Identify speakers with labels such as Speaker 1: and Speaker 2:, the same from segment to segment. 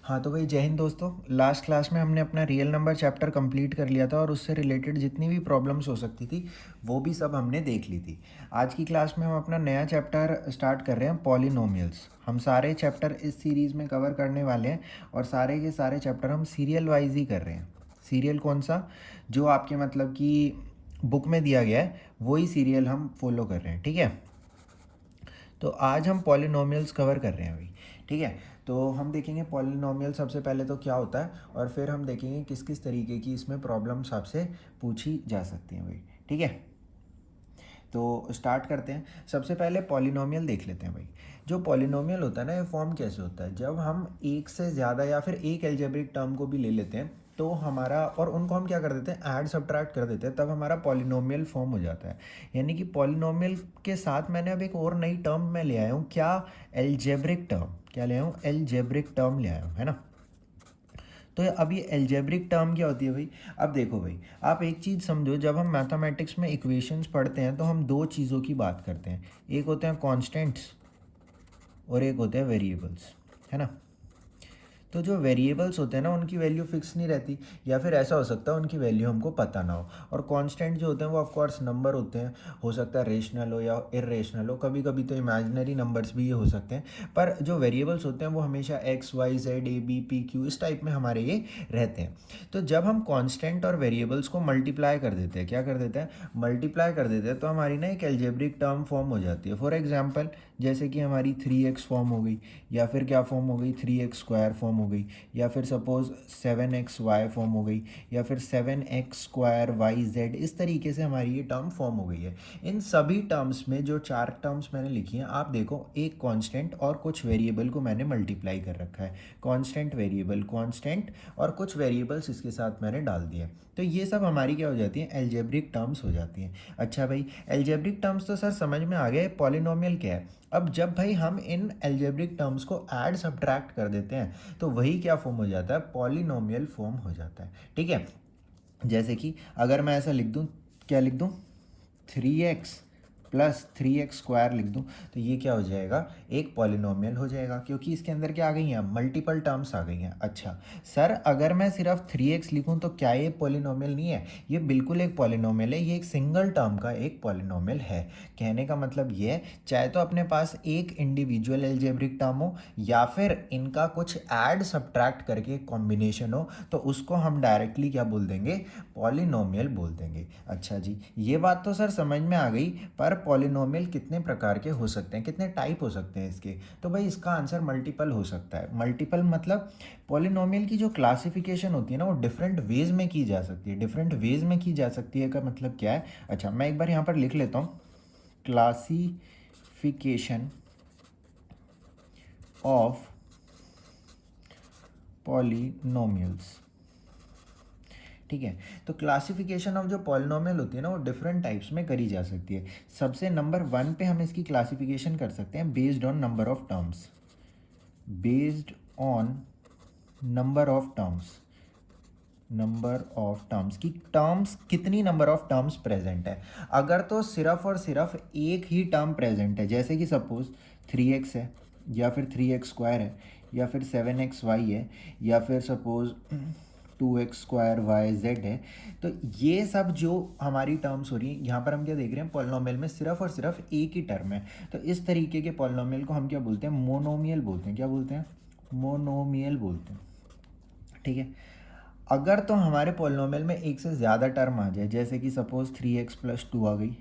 Speaker 1: हाँ तो भाई जय हिंद दोस्तों। लास्ट क्लास में हमने अपना रियल नंबर चैप्टर कंप्लीट कर लिया था और उससे रिलेटेड जितनी भी प्रॉब्लम्स हो सकती थी वो भी सब हमने देख ली थी। आज की क्लास में हम अपना नया चैप्टर स्टार्ट कर रहे हैं, पॉलिनोमियल्स। हम सारे चैप्टर इस सीरीज़ में कवर करने वाले हैं और सारे के सारे चैप्टर हम सीरियल वाइज ही कर रहे हैं। सीरियल कौन सा? जो आपके मतलब कि बुक में दिया गया है वही सीरियल हम फॉलो कर रहे हैं, ठीक है। तो आज हम पॉलिनोमियल्स कवर कर रहे हैं भाई, ठीक है। तो हम देखेंगे पॉलिनोमियल सबसे पहले तो क्या होता है और फिर हम देखेंगे किस किस तरीके की इसमें प्रॉब्लम्स आपसे पूछी जा सकती हैं भाई, ठीक है। तो स्टार्ट करते हैं। सबसे पहले पॉलिनोमियल देख लेते हैं भाई। जो पॉलिनोमियल होता है ना, ये फॉर्म कैसे होता है, जब हम एक से ज़्यादा या फिर एक एल्जेब्रिक टर्म को भी ले लेते हैं तो हमारा, और उनको हम क्या कर देते हैं, ऐड सब्ट्रैक्ट कर देते हैं, तब हमारा पॉलिनोमियल फॉर्म हो जाता है। यानी कि पॉलिनोमियल के साथ मैंने अब एक और नई टर्म मैं ले आया हूँ, क्या? Algebraic term. क्या ले आया हूँ? एल्जेब्रिक टर्म ले आया हूँ, है ना। तो अब ये एल्जेब्रिक टर्म क्या होती है भाई? अब देखो भाई, आप एक चीज़ समझो, जब हम मैथमेटिक्स में इक्वेशंस पढ़ते हैं तो हम दो चीज़ों की बात करते हैं। एक होते हैं कॉन्स्टेंट्स और एक होते हैं वेरिएबल्स, है ना। तो जो वेरिएबल्स होते हैं ना, उनकी वैल्यू फिक्स नहीं रहती, या फिर ऐसा हो सकता है उनकी वैल्यू हमको पता ना हो। और कांस्टेंट जो होते हैं वो ऑफ कोर्स नंबर होते हैं, हो सकता है रेशनल हो या इरेशनल हो, कभी कभी तो इमेजिनरी नंबर्स भी ये हो सकते हैं। पर जो वेरिएबल्स होते हैं वो हमेशा x y z a b p q इस टाइप में हमारे ये रहते हैं। तो जब हम कांस्टेंट और वेरिएबल्स को मल्टीप्लाई कर देते हैं, क्या कर देते हैं, मल्टीप्लाई कर देते हैं, तो हमारी ना एक एल्जेब्रिक टर्म फॉर्म हो जाती है। फॉर एग्जाम्पल जैसे कि हमारी 3x फॉर्म हो गई, या फिर क्या फॉर्म हो गई, 3x स्क्वायर फॉर्म हो गई, या फिर सपोज 7xy फॉर्म हो गई, या फिर 7x स्क्वायर वाई जेड। इस तरीके से हमारी ये टर्म फॉर्म हो गई है। इन सभी टर्म्स में जो चार टर्म्स मैंने लिखी हैं, आप देखो, एक कांस्टेंट और कुछ वेरिएबल को मैंने मल्टीप्लाई कर रखा है। कांस्टेंट वेरिएबल कांस्टेंट और कुछ वेरिएबल्स इसके साथ मैंने डाल दिए। तो ये सब हमारी क्या हो जाती है, एल्जेब्रिक टर्म्स हो जाती हैं। अच्छा भाई, एल्जेब्रिक टर्म्स तो सर समझ में आ गए, पॉलिनोमियल क्या है। अब जब भाई हम इन एल्जेब्रिक टर्म्स को ऐड सब्ट्रैक्ट कर देते हैं तो वही क्या फॉर्म हो जाता है, पॉलिनोमियल फॉर्म हो जाता है, ठीक है। जैसे कि अगर मैं ऐसा लिख दूं, क्या लिख दूं, 3x प्लस 3x स्क्वायर लिख दूं, तो ये क्या हो जाएगा, एक पॉलिनोमियल हो जाएगा, क्योंकि इसके अंदर क्या आ गई हैं, मल्टीपल टर्म्स आ गई हैं। अच्छा सर, अगर मैं सिर्फ 3x लिखूं तो क्या ये पॉलिनोमियल नहीं है? ये बिल्कुल एक पॉलिनोमियल है, ये एक सिंगल टर्म का एक पॉलिनोमियल है। कहने का मतलब ये है, चाहे तो अपने पास एक इंडिविजुअल एल्जेब्रिक टर्म हो या फिर इनका कुछ ऐड सब्ट्रैक्ट करके कॉम्बिनेशन हो, तो उसको हम डायरेक्टली क्या बोल देंगे, पॉलिनोमियल बोल देंगे। अच्छा जी, ये बात तो सर समझ में आ गई, पर पॉलिनोमियल कितने प्रकार के हो सकते हैं, कितने टाइप हो सकते हैं इसके? तो भाई इसका आंसर मल्टीपल हो सकता है। मल्टीपल मतलब पॉलिनोमियल की जो क्लासिफिकेशन होती है ना, वो डिफरेंट वेज में की जा सकती है। डिफरेंट वेज में की जा सकती है का मतलब क्या है? अच्छा मैं एक बार यहाँ पर लिख लेता हूँ, क्लासिफिकेशन ऑफ पॉलिनोमियल्स, ठीक है। तो क्लासिफिकेशन ऑफ जो पॉलिनोमियल होती है ना, वो डिफरेंट टाइप्स में करी जा सकती है। सबसे नंबर 1 पे हम इसकी क्लासिफिकेशन कर सकते हैं based on number of terms. Based on number of terms, number of terms की, टर्म्स कितनी नंबर ऑफ टर्म्स प्रेजेंट है। अगर तो सिर्फ और सिर्फ एक ही टर्म प्रेजेंट है, जैसे कि सपोज 3x है, या फिर 3x स्क्वायर है, या फिर 7xy है, या फिर suppose 2x square y Z है, तो ये सब जो हमारी टर्म्स हो रही हैं, यहाँ पर हम क्या देख रहे हैं, पॉलिनोमियल में सिर्फ और सिर्फ एक ही टर्म है। तो इस तरीके के पॉलिनोमियल को हम क्या बोलते हैं, मोनोमियल बोलते हैं। क्या बोलते हैं? मोनोमियल बोलते हैं, ठीक है। अगर तो हमारे पॉलिनोमियल में एक से ज़्यादा टर्म आ जाए, जैसे कि सपोज 3x+2 आ गई,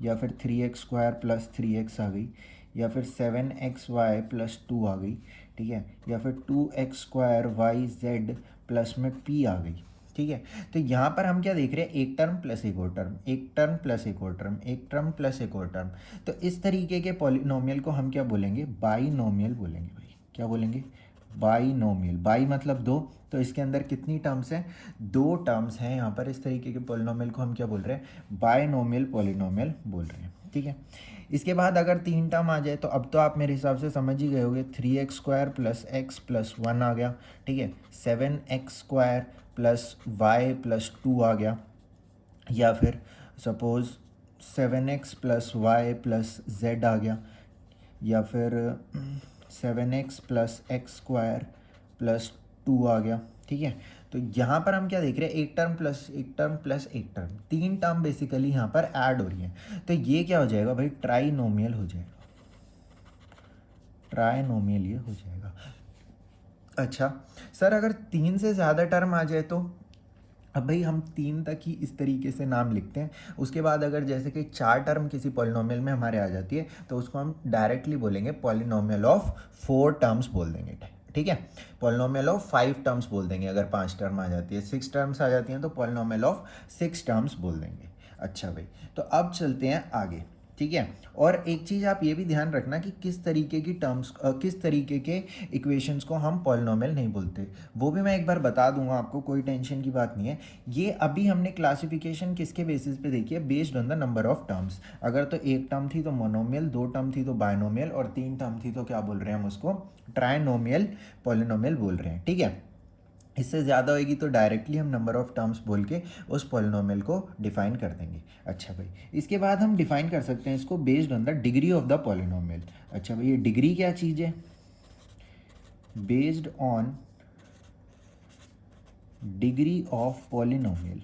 Speaker 1: या फिर 3x स्क्वायर प्लस 3x आ गई, या फिर 7xy+2 आ गई, ठीक है, या फिर 2x square y z plus में p आ गई, ठीक है। तो यहाँ पर हम क्या देख रहे हैं, एक टर्म प्लस एक और टर्म, एक टर्म प्लस एक और टर्म, एक टर्म प्लस एक और टर्म। तो इस तरीके के पॉलिनोमियल को हम क्या बोलेंगे, बाइनोमियल बोलेंगे भाई। क्या बोलेंगे? बाइनोमियल। बाई मतलब दो, तो इसके अंदर कितनी टर्म्स हैं, दो टर्म्स हैं यहाँ पर। इस तरीके के पॉलिनोमियल को हम क्या बोल रहे हैं, बाइनोमियल पॉलिनोमियल बोल रहे हैं, ठीक है। इसके बाद अगर तीन टर्म आ जाए तो अब तो आप मेरे हिसाब से समझ ही गए होंगे, 3x square plus x plus 1 आ गया, ठीक है, 7x square plus y plus 2 आ गया, या फिर suppose 7x plus y plus z आ गया, या फिर 7x plus x square plus 2 आ गया, ठीक है। तो यहाँ पर हम क्या देख रहे हैं, एक टर्म प्लस एक टर्म प्लस एक टर्म, 3 टर्म बेसिकली यहाँ पर ऐड हो रही है। तो ये क्या हो जाएगा भाई, ट्राइनोमियल हो जाएगा, ट्राइनोमियल ये हो जाएगा। अच्छा सर, अगर 3 से ज़्यादा टर्म आ जाए तो? अब भाई हम 3 तक ही इस तरीके से नाम लिखते हैं, उसके बाद अगर जैसे कि 4 टर्म किसी पॉलिनोमियल में हमारे आ जाती है तो उसको हम डायरेक्टली बोलेंगे पॉलिनोमियल ऑफ 4 टर्म्स बोल देंगे, ठीक है। पॉलिनोमियल ऑफ 5 टर्म्स बोल देंगे अगर 5 टर्म आ जाती है, 6 टर्म्स आ जाती हैं तो पॉलिनोमियल ऑफ 6 टर्म्स बोल देंगे। अच्छा भाई, तो अब चलते हैं आगे, ठीक है। और एक चीज़ आप ये भी ध्यान रखना कि किस तरीके की टर्म्स, किस तरीके के इक्वेशंस को हम पॉलिनोमियल नहीं बोलते, वो भी मैं एक बार बता दूंगा आपको, कोई टेंशन की बात नहीं है। ये अभी हमने क्लासिफिकेशन किसके बेसिस पे देखी है, based on the number of terms. अगर तो एक टर्म थी तो मोनोमियल, 2 टर्म थी तो बायनोमियल, और 3 टर्म थी तो क्या बोल रहे हैं हम उसको, ट्राइनोमियल पॉलिनोमियल बोल रहे हैं, ठीक है। इससे ज़्यादा होगी तो डायरेक्टली हम नंबर ऑफ टर्म्स बोल के उस पॉलिनोमियल को डिफाइन कर देंगे। अच्छा भाई, इसके बाद हम डिफाइन कर सकते हैं इसको based on the degree of the polynomial. अच्छा भाई, ये डिग्री क्या चीज़ है, based on degree of polynomial.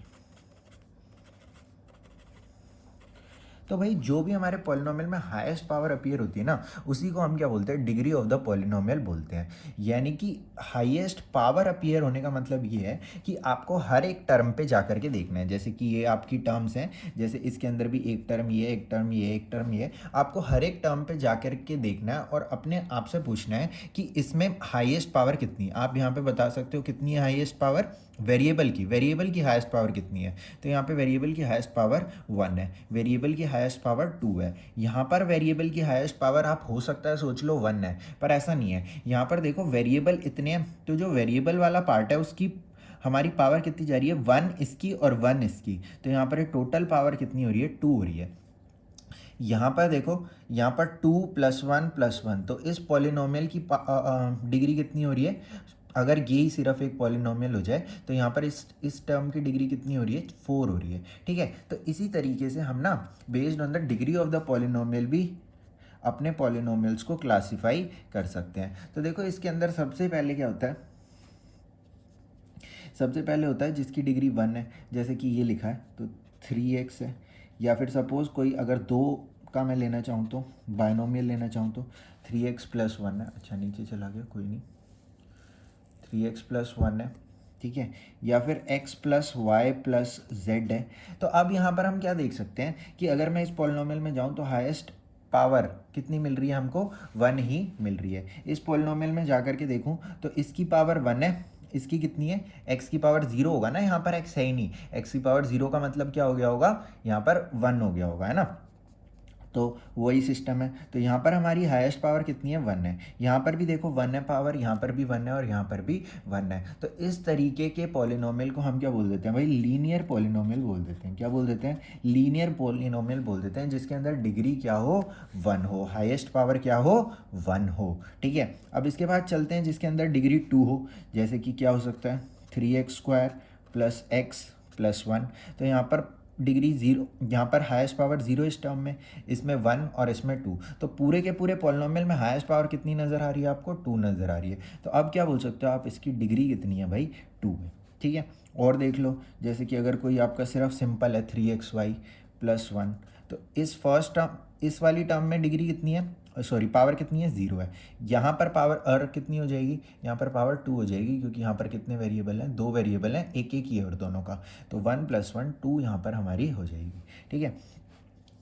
Speaker 1: तो भाई जो भी हमारे पॉलिनोमियल में हाईएस्ट पावर अपीयर होती है ना, उसी को हम क्या बोलते हैं, डिग्री ऑफ द पॉलिनोमियल बोलते हैं। यानी कि हाईएस्ट पावर अपीयर होने का मतलब ये है कि आपको हर एक टर्म पे जाकर के देखना है। जैसे कि ये आपकी टर्म्स हैं, जैसे इसके अंदर भी एक टर्म ये, एक टर्म ये, एक टर्म ये, आपको हर एक टर्म पे जाकर के देखना है और अपने आप से पूछना है कि इसमें हाईएस्ट पावर कितनी है। आप यहाँ पे बता सकते हो कितनी है हाईएस्ट पावर, वेरिएबल की हाईएस्ट पावर कितनी है। तो यहाँ पे वेरिएबल की हाईएस्ट पावर 1 है, वेरिएबल की हाईएस्ट पावर 2 है। यहाँ पर वेरिएबल की हाईएस्ट पावर आप हो सकता है सोच लो 1 है, पर ऐसा नहीं है। यहाँ पर देखो वेरिएबल इतने हैं, तो जो वेरिएबल वाला पार्ट है उसकी हमारी पावर कितनी जा रही है, 1 इसकी और 1 इसकी। तो यहाँ पर टोटल पावर कितनी हो रही है, 2 हो रही है। यहाँ पर देखो, यहाँ पर 2 + 1 + 1, तो इस पॉलिनोमियल की डिग्री कितनी हो रही है, अगर ये सिर्फ एक पॉलिनोमियल हो जाए तो यहाँ पर इस टर्म की डिग्री कितनी हो रही है, 4 हो रही है, ठीक है। तो इसी तरीके से हम ना based on the degree of the polynomial भी अपने पॉलिनोमियल्स को क्लासीफाई कर सकते हैं। तो देखो इसके अंदर सबसे पहले क्या होता है, सबसे पहले होता है जिसकी डिग्री 1 है, जैसे कि ये लिखा है तो 3x है। या फिर सपोज़ कोई अगर 2 का मैं लेना चाहूँ तो, बायनोमियल लेना चाहूँ तो 3x + 1 है। अच्छा नीचे चला गया, कोई नहीं, 3x + 1 है, ठीक है। या फिर x + y + z है। तो अब यहाँ पर हम क्या देख सकते हैं कि अगर मैं इस पॉलिनोमियल में जाऊँ तो हाईएस्ट पावर कितनी मिल रही है हमको, 1 ही मिल रही है। इस पॉलिनोमियल में जाकर के देखूँ तो इसकी पावर 1 है, इसकी कितनी है, x की पावर 0 होगा ना, यहाँ पर x है ही नहीं, x की पावर 0 का मतलब क्या हो गया होगा, यहाँ पर 1 हो गया होगा, है ना। तो वही सिस्टम है। तो यहाँ पर हमारी हाईएस्ट पावर कितनी है, 1 है। यहाँ पर भी देखो 1 है पावर, यहाँ पर भी 1 है और यहाँ पर भी 1 है। तो इस तरीके के पॉलिनोमियल को हम क्या बोल देते हैं भाई, लीनियर पॉलिनोमियल बोल देते हैं। क्या बोल देते हैं, लीनियर पॉलिनोमियल बोल देते हैं, जिसके अंदर डिग्री क्या हो, 1 हो, हाईएस्ट पावर क्या हो, 1 हो, ठीक है। अब इसके बाद चलते हैं जिसके अंदर डिग्री 2 हो, जैसे कि क्या हो सकता है, 3x² + x + 1। तो यहाँ पर डिग्री 0, यहाँ पर हाईएस्ट पावर 0 इस टर्म में, इसमें 1 और इसमें 2। तो पूरे के पूरे पॉलिनोमियल में हाईएस्ट पावर कितनी नज़र आ रही है आपको, 2 नज़र आ रही है। तो अब क्या बोल सकते हो आप, इसकी डिग्री कितनी है भाई, 2 है, ठीक है। और देख लो, जैसे कि अगर कोई आपका सिर्फ सिंपल है 3xy + 1, तो इस फर्स्ट टर्म, इस वाली टर्म में डिग्री कितनी है, सॉरी पावर कितनी है, 0 है। यहाँ पर पावर कितनी हो जाएगी, यहाँ पर पावर 2 हो जाएगी, क्योंकि यहाँ पर कितने वेरिएबल हैं, 2 वेरिएबल हैं, एक एक ही है और दोनों का। तो 1 + 1 2 यहाँ पर हमारी हो जाएगी, ठीक है।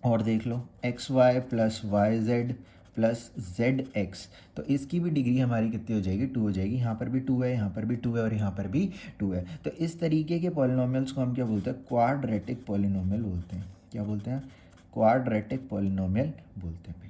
Speaker 1: और देख लो xy + yz + zx, तो इसकी भी डिग्री हमारी कितनी हो जाएगी, 2 हो जाएगी। यहाँ पर भी 2 है, यहाँ पर भी 2 है और यहाँ पर भी 2 है। तो इस तरीके के पॉलिनोमियल्स को हम क्या बोलते हैं, क्वाड्रेटिक पॉलिनोमियल बोलते हैं। क्या बोलते हैं, क्वाड्रेटिक पॉलिनोमियल बोलते हैं भाई,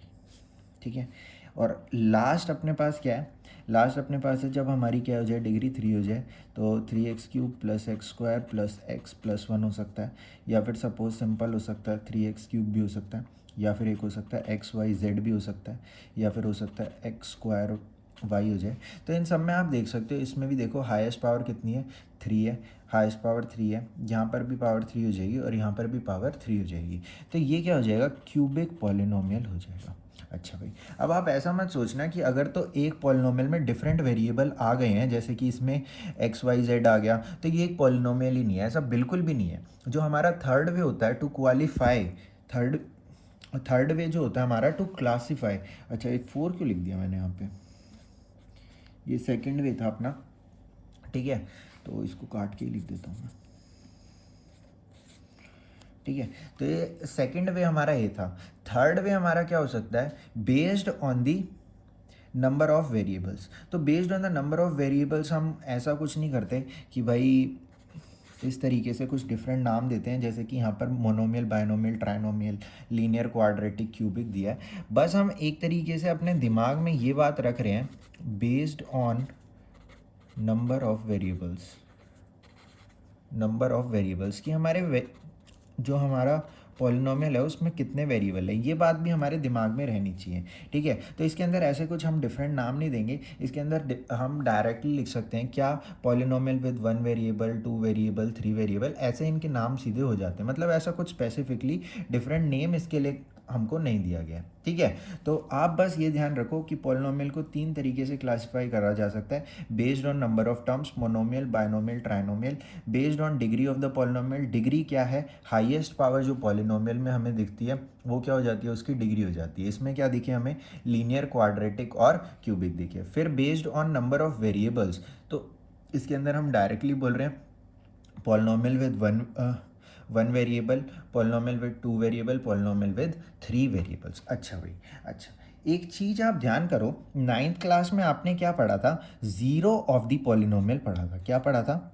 Speaker 1: ठीक है। और लास्ट अपने पास क्या है, लास्ट अपने पास है जब हमारी क्या हो जाए, डिग्री 3 हो जाए, तो 3x³ + x² + x + 1 हो सकता है। या फिर सपोज सिंपल हो सकता है 3x³ भी हो सकता है, या फिर एक हो सकता है xyz भी हो सकता है, या फिर हो सकता है x² y हो जाए। तो इन सब में आप देख सकते हो, इसमें भी देखो हाईएस्ट पावर कितनी है, 3 है, हाईएस्ट पावर 3 है, यहाँ पर भी पावर 3 हो जाएगी और यहाँ पर भी पावर 3 हो जाएगी। तो ये क्या हो जाएगा, क्यूबिक पॉलिनोमियल हो जाएगा। अच्छा भाई, अब आप ऐसा मत सोचना कि अगर तो एक पॉलिनोमियल में डिफरेंट वेरिएबल आ गए हैं, जैसे कि इसमें एक्स वाई जेड आ गया, तो ये एक पॉलिनोमियल ही नहीं है। ऐसा बिल्कुल भी नहीं है। जो हमारा थर्ड वे होता है to qualify, third third way जो होता है हमारा टू क्लासीफाई। अच्छा, एक 4 क्यों लिख दिया मैंने यहाँ पे? ये सेकंड वे था अपना, ठीक है, तो इसको काट के ही लिख देता हूँ मैं, ठीक है। तो ये सेकंड वे हमारा ये था। थर्ड वे हमारा क्या हो सकता है? Based on the number of variables. तो based on the number of variables हम ऐसा कुछ नहीं करते कि भाई इस तरीके से कुछ डिफरेंट नाम देते हैं, जैसे कि यहाँ पर monomial, binomial, trinomial, linear, quadratic, cubic दिया है। बस हम एक तरीके से अपने दिमाग में ये बात रख रहे हैं, based on number of variables, number of variables कि जो हमारा पॉलिनोमियल है उसमें कितने वेरिएबल है, ये बात भी हमारे दिमाग में रहनी चाहिए, ठीक है। तो इसके अंदर ऐसे कुछ हम डिफरेंट नाम नहीं देंगे। इसके अंदर हम डायरेक्टली लिख सकते हैं क्या, polynomial with 1 variable, 2 variable, 3 variable, ऐसे इनके नाम सीधे हो जाते हैं। मतलब ऐसा कुछ स्पेसिफिकली डिफरेंट नेम इसके लिए हमको नहीं दिया गया, ठीक है। तो आप बस ये ध्यान रखो कि पॉलिनोमियल को 3 तरीके से क्लासिफाई करा जा सकता है, based on number of terms, monomial, binomial, trinomial. Based on degree of the polynomial, degree क्या है, हाईएस्ट पावर जो पॉलिनोमियल में हमें दिखती है वो क्या हो जाती है, उसकी डिग्री हो जाती है। इसमें क्या दिखे हमें, लीनियर, क्वाड्रेटिक और क्यूबिक दिखे। फिर based on number of variables, तो इसके अंदर हम डायरेक्टली बोल रहे हैं polynomial with one variable, polynomial with 2 variable, polynomial with 3 variables. अच्छा भाई, अच्छा, एक चीज़ आप ध्यान करो, 9th क्लास में आपने क्या पढ़ा था, ज़ीरो ऑफ द पॉलिनोमियल पढ़ा था। क्या पढ़ा था?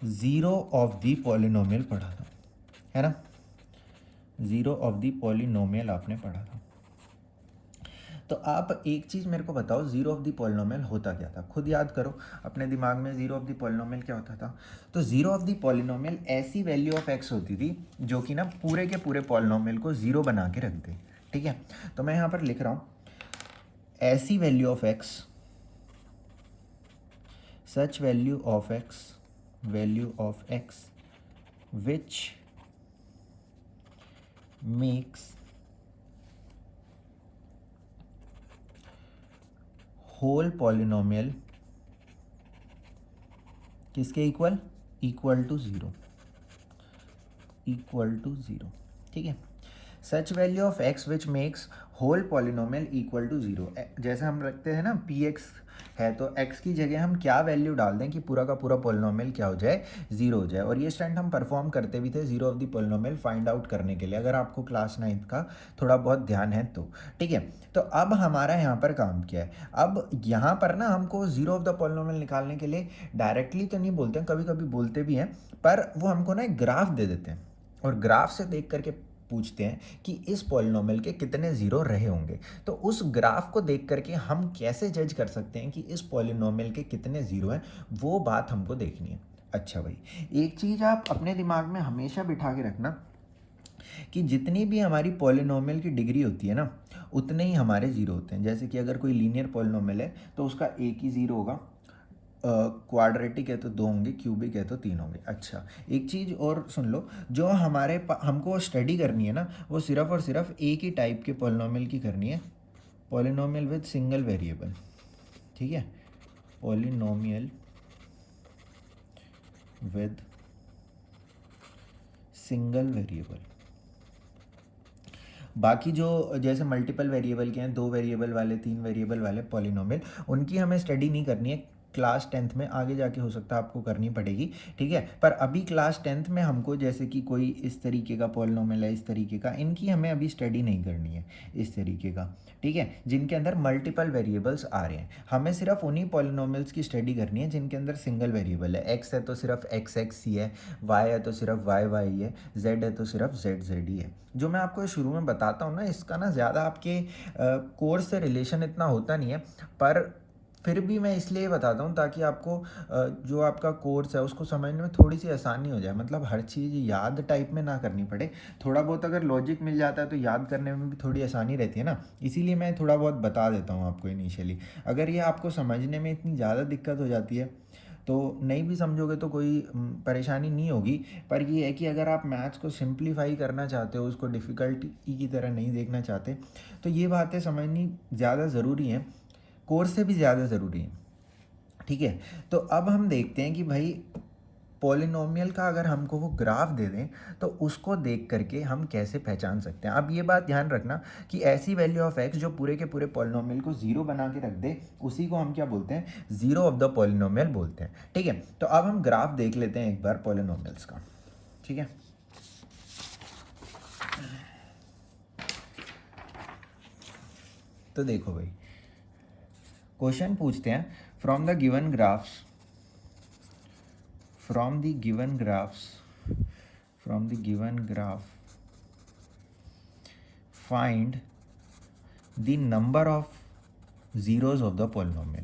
Speaker 1: ज़ीरो ऑफ द पॉलिनोमियल पढ़ा था, है ना। ज़ीरो ऑफ द पॉलिनोमियल आपने पढ़ा था। तो आप एक चीज़ मेरे को बताओ, ज़ीरो ऑफ द पॉलिनोमियल होता क्या था? खुद याद करो अपने दिमाग में, ज़ीरो ऑफ द पॉलिनोमियल क्या होता था। तो ज़ीरो ऑफ द पॉलिनोमियल ऐसी वैल्यू ऑफ एक्स होती थी जो कि ना पूरे के पूरे पॉलिनोमियल को ज़ीरो बना के रख दे, ठीक है। तो मैं यहाँ पर लिख रहा हूँ, ऐसी value of x, such value of x, value of x which makes whole polynomial किसके equal, equal to zero, equal to zero, ठीक है। Such value of x which makes whole polynomial equal to zero. जैसे हम रखते हैं ना P x है, तो एक्स की जगह हम क्या वैल्यू डाल दें कि पूरा का पूरा पॉलिनोमियल क्या हो जाए, ज़ीरो हो जाए। और ये स्टैंड हम परफॉर्म करते भी थे zero of the polynomial find out करने के लिए, अगर आपको क्लास 9th का थोड़ा बहुत ध्यान है तो, ठीक है। तो अब हमारा यहाँ पर काम क्या है, अब यहाँ पर ना हमको ज़ीरो ऑफ द पॉलिनोमियल निकालने के लिए डायरेक्टली तो नहीं बोलते हैं, कभी कभी बोलते भी हैं, पर वो हमको ना एक ग्राफ दे देते हैं और ग्राफ से देख करके पूछते हैं कि इस पॉलिनोमियल के कितने ज़ीरो रहे होंगे। तो उस ग्राफ को देख करके हम कैसे जज कर सकते हैं कि इस पॉलिनोमियल के कितने ज़ीरो हैं, वो बात हमको देखनी है। अच्छा भाई, एक चीज़ आप अपने दिमाग में हमेशा बिठा के रखना कि जितनी भी हमारी पॉलिनोमियल की डिग्री होती है ना, उतने ही हमारे ज़ीरो होते हैं। जैसे कि अगर कोई लीनियर पॉलिनोमियल है तो उसका एक ही ज़ीरो होगा, क्वाड्रेटिक है तो 2 होंगे, क्यूबिक है तो 3 होंगे। अच्छा, एक चीज़ और सुन लो, जो हमको स्टडी करनी है ना, वो सिर्फ और सिर्फ एक ही टाइप के पॉलिनोमियल की करनी है, पॉलिनोमियल विद सिंगल वेरिएबल, ठीक है, पॉलिनोमियल विद सिंगल वेरिएबल। बाकी जो जैसे मल्टीपल वेरिएबल के हैं, 2 वेरिएबल वाले, 3 वेरिएबल वाले पॉलिनोमियल, उनकी हमें स्टडी नहीं करनी है। क्लास 10th में आगे जाके हो सकता है आपको करनी पड़ेगी, ठीक है। पर अभी क्लास 10th में हमको जैसे कि कोई इस तरीके का पॉलिनोमियल है, इस तरीके का, इनकी हमें अभी स्टडी नहीं करनी है, इस तरीके का, ठीक है, जिनके अंदर मल्टीपल वेरिएबल्स आ रहे हैं। हमें सिर्फ उन्हीं पॉलिनोमियल्स की स्टडी करनी है जिनके अंदर सिंगल वेरिएबल है। एक्स है तो सिर्फ एक्स एक्स ही है, वाई है तो सिर्फ वाई वाई है, जेड है तो सिर्फ जेड जेड ही है। जो मैं आपको शुरू में बताता हूँ ना, इसका ना ज़्यादा आपके कोर्स से रिलेशन इतना होता नहीं है, पर फिर भी मैं इसलिए बताता हूँ ताकि आपको जो आपका कोर्स है उसको समझने में थोड़ी सी आसानी हो जाए। मतलब हर चीज़ याद टाइप में ना करनी पड़े, थोड़ा बहुत अगर लॉजिक मिल जाता है तो याद करने में भी थोड़ी आसानी रहती है ना, इसीलिए मैं थोड़ा बहुत बता देता हूँ आपको इनिशियली। अगर ये आपको समझने में इतनी ज़्यादा दिक्कत हो जाती है तो नहीं भी समझोगे तो कोई परेशानी नहीं होगी। पर ये है कि अगर आप मैथ्स को सिंप्लीफाई करना चाहते हो, उसको डिफ़िकल्टी की तरह नहीं देखना चाहते, तो ये बातें समझनी ज़्यादा ज़रूरी हैं, कोर्स से भी ज़्यादा ज़रूरी है। ठीक है, तो अब हम देखते हैं कि भाई पॉलिनोमियल का अगर हमको वो ग्राफ दे दें तो उसको देख करके हम कैसे पहचान सकते हैं। अब ये बात ध्यान रखना कि ऐसी वैल्यू ऑफ एक्स जो पूरे के पूरे पॉलिनोमियल को ज़ीरो बना के रख दे, उसी को हम क्या बोलते हैं, ज़ीरो ऑफ द पॉलिनोमियल बोलते हैं। ठीक है, तो अब हम ग्राफ देख लेते हैं एक बार पॉलिनोमियल्स का। ठीक है, तो देखो भाई, क्वेश्चन पूछते हैं from the given graphs, from the given graphs, find the number of zeros of the polynomial,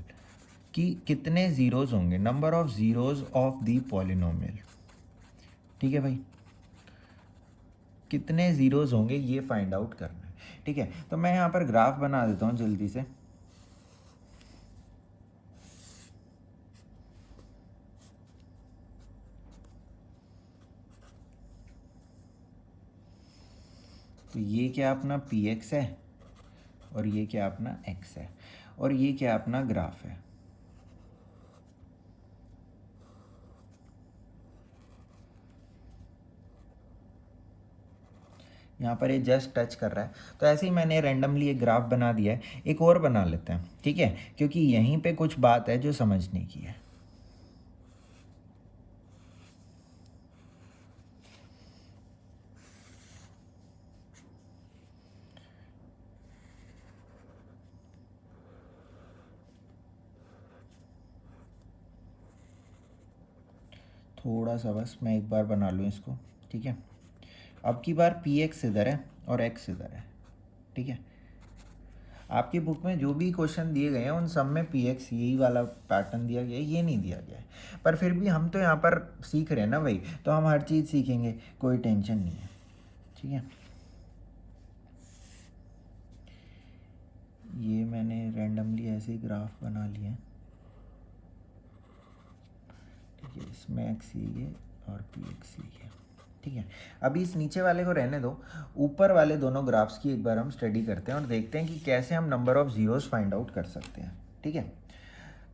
Speaker 1: कि कितने जीरोज होंगे, number of zeros of the polynomial. ठीक है भाई, कितने जीरोज होंगे ये फाइंड आउट करना है। ठीक है, तो मैं यहाँ पर ग्राफ बना देता हूँ जल्दी से। तो ये क्या अपना पी एक्स है, और ये क्या अपना एक्स है, और ये क्या अपना ग्राफ है। यहाँ पर ये जस्ट टच कर रहा है, तो ऐसे ही मैंने रैंडमली एक ग्राफ बना दिया है। एक और बना लेते हैं, ठीक है, क्योंकि यहीं पे कुछ बात है जो समझने की है। थोड़ा सा बस मैं एक बार बना लूँ इसको। ठीक है, अब की बार पी एक्स इधर है और एक्स इधर है। ठीक है, आपकी बुक में जो भी क्वेश्चन दिए गए हैं उन सब में पी एक्स यही वाला पैटर्न दिया गया है, ये नहीं दिया गया है। पर फिर भी हम तो यहाँ पर सीख रहे हैं ना भाई, तो हम हर चीज़ सीखेंगे, कोई टेंशन नहीं है। ठीक है, ये मैंने रैंडमली ऐसे ही ग्राफ बना लिया है। ठीक है, इसमें एक्स यही है और पी एक्स यही है। ठीक है, अभी इस नीचे वाले को रहने दो, ऊपर वाले दोनों ग्राफ्स की एक बार हम स्टडी करते हैं और देखते हैं कि कैसे हम number of zeros find out कर सकते हैं। ठीक है,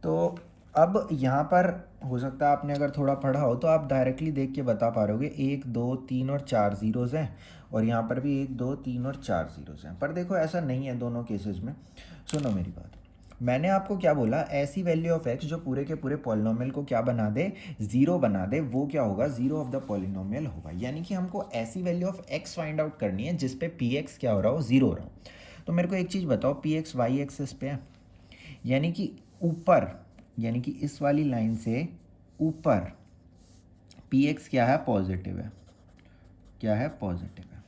Speaker 1: तो अब यहाँ पर हो सकता है आपने अगर थोड़ा पढ़ा हो तो आप डायरेक्टली देख के बता पा रहोगे 1 2 3 और 4 जीरोज़ हैं, और यहाँ पर भी 1 2 3 और 4 जीरोज़ हैं। पर देखो ऐसा नहीं है दोनों केसेस में। सुनो मेरी बात, मैंने आपको क्या बोला, ऐसी वैल्यू ऑफ एक्स जो पूरे के पूरे पॉलिनोमियल को क्या बना दे, ज़ीरो बना दे, वो क्या होगा, ज़ीरो ऑफ द पॉलिनोमियल होगा। यानी कि हमको ऐसी value of x find out करनी है जिस पे पी एक्स क्या हो रहा हो, ज़ीरो हो रहा हो। तो मेरे को एक चीज़ बताओ, पी एक्स वाई एक्सिस पे है, यानी कि ऊपर, यानी कि इस वाली लाइन से ऊपर पी एक्स क्या है, पॉजिटिव है। क्या है, पॉजिटिव है।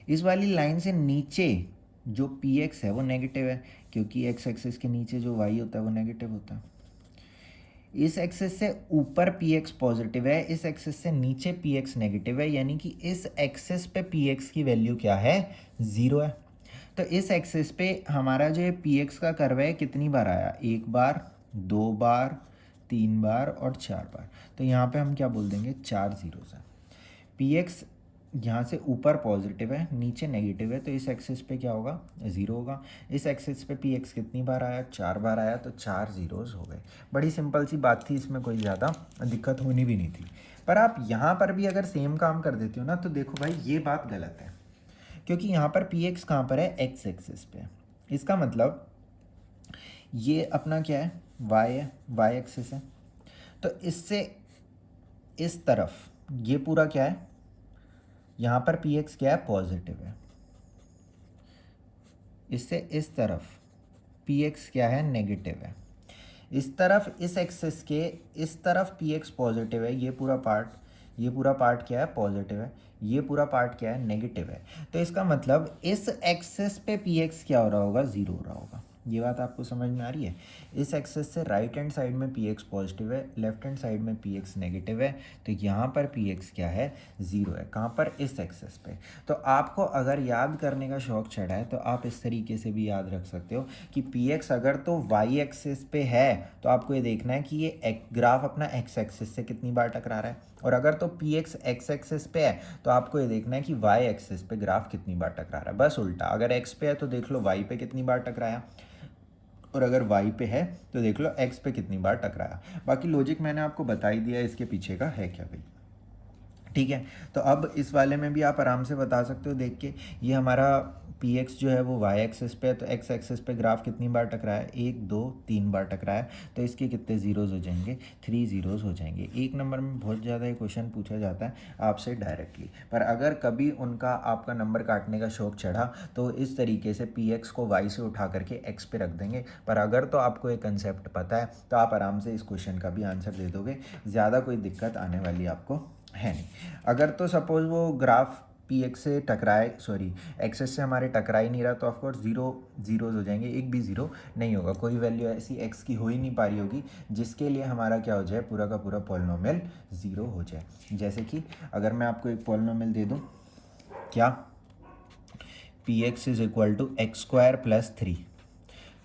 Speaker 1: इस वाली लाइन से नीचे जो पी एक्स है वो नेगेटिव है, क्योंकि एक्स एक्सिस के नीचे जो वाई होता है वो नेगेटिव होता है। इस एक्सिस से ऊपर पी एक्स पॉजिटिव है, इस एक्सिस से नीचे पी एक्स नेगेटिव है, यानी कि इस एक्सिस पे पी एक्स की वैल्यू क्या है, ज़ीरो है। तो इस एक्सिस पे हमारा जो पी एक्स का कर्व है कितनी बार आया, एक बार, दो बार, तीन बार और चार बार। तो यहाँ पे हम क्या बोल देंगे, चार जीरोज़ है। पी एक्स यहाँ से ऊपर पॉजिटिव है, नीचे नेगेटिव है, तो इस एक्सिस पे क्या होगा, ज़ीरो होगा। इस एक्सिस पे पी एक्स कितनी बार आया, चार बार आया, तो चार ज़ीरोज़ हो गए। बड़ी सिंपल सी बात थी, इसमें कोई ज़्यादा दिक्कत होनी भी नहीं थी। पर आप यहाँ पर भी अगर सेम काम कर देते हो ना, तो देखो भाई ये बात गलत है, क्योंकि यहाँ पर पी एक्स कहाँ पर है, एक्स एक्सिस पे। इसका मतलब ये अपना क्या है, वाई है, वाई एक्सिस है। तो इससे इस तरफ ये पूरा क्या है, यहाँ पर पी एक्स क्या है, पॉजिटिव है। इससे इस तरफ पी एक्स क्या है, नेगेटिव है। इस तरफ इस एक्सिस के इस तरफ पी एक्स पॉजिटिव है, ये पूरा पार्ट क्या है, पॉजिटिव है, ये पूरा पार्ट क्या है, नेगेटिव है। तो इसका मतलब इस एक्सिस पे पी एक्स क्या हो रहा होगा, ज़ीरो हो रहा होगा। ये बात आपको समझ में आ रही है। इस एक्सेस से राइट हैंड साइड में पी एक्स पॉजिटिव है, लेफ्ट हैंड साइड में पी एक्स नेगेटिव है, तो यहाँ पर पी एक्स क्या है, ज़ीरो है। कहाँ पर, इस एक्सेस पे। तो आपको अगर याद करने का शौक चढ़ा है तो आप इस तरीके से भी याद रख सकते हो कि पी एक्स अगर तो वाई एक्सेस पे है तो आपको ये देखना है कि ये ग्राफ अपना एक्स एक्सेस से कितनी बार टकरा रहा है, और अगर तो पी एक्स एक्स एक्सेस पे है तो आपको ये देखना है कि वाई एक्सेस पे ग्राफ कितनी बार टकरा रहा है। बस उल्टा, अगर एक्स पे है तो देख लो वाई पे कितनी बार टकराया, और अगर y पे है तो देख लो x पे कितनी बार टकराया। बाकी लॉजिक मैंने आपको बता ही दिया, इसके पीछे का है क्या भाई। ठीक है, तो अब इस वाले में भी आप आराम से बता सकते हो देख के। ये हमारा पी एक्स जो है वो वाई एक्सेस पे है, तो एक्स एक्सेस पे ग्राफ कितनी बार टकराया, 1 2 3 बार टकराया, तो इसके कितने ज़ीरोज़ हो जाएंगे, 3 ज़ीरोज़ हो जाएंगे। एक नंबर में बहुत ज़्यादा ये क्वेश्चन पूछा जाता है आपसे डायरेक्टली, पर अगर कभी उनका आपका नंबर काटने का शौक चढ़ा तो इस तरीके से पी एक्स को वाई से उठा करके एक्स पे रख देंगे। पर अगर तो आपको ये कंसेप्ट पता है तो आप आराम से इस क्वेश्चन का भी आंसर दे दोगे, ज़्यादा कोई दिक्कत आने वाली आपको है नहीं। अगर तो सपोज़ वो ग्राफ पी एक्स से टकराए, सॉरी एक्सेस से हमारे टकरा ही नहीं रहा, तो ऑफकोर्स ज़ीरो ज़ीरोज़ हो जाएंगे, एक भी ज़ीरो नहीं होगा। कोई वैल्यू ऐसी एक्स की हो ही नहीं पा रही होगी जिसके लिए हमारा क्या हो जाए, पूरा का पूरा पॉलिनोमियल ज़ीरो हो जाए। जैसे कि अगर मैं आपको एक पॉलिनोमियल दे दूँ, क्या, p x is equal to x square plus 3,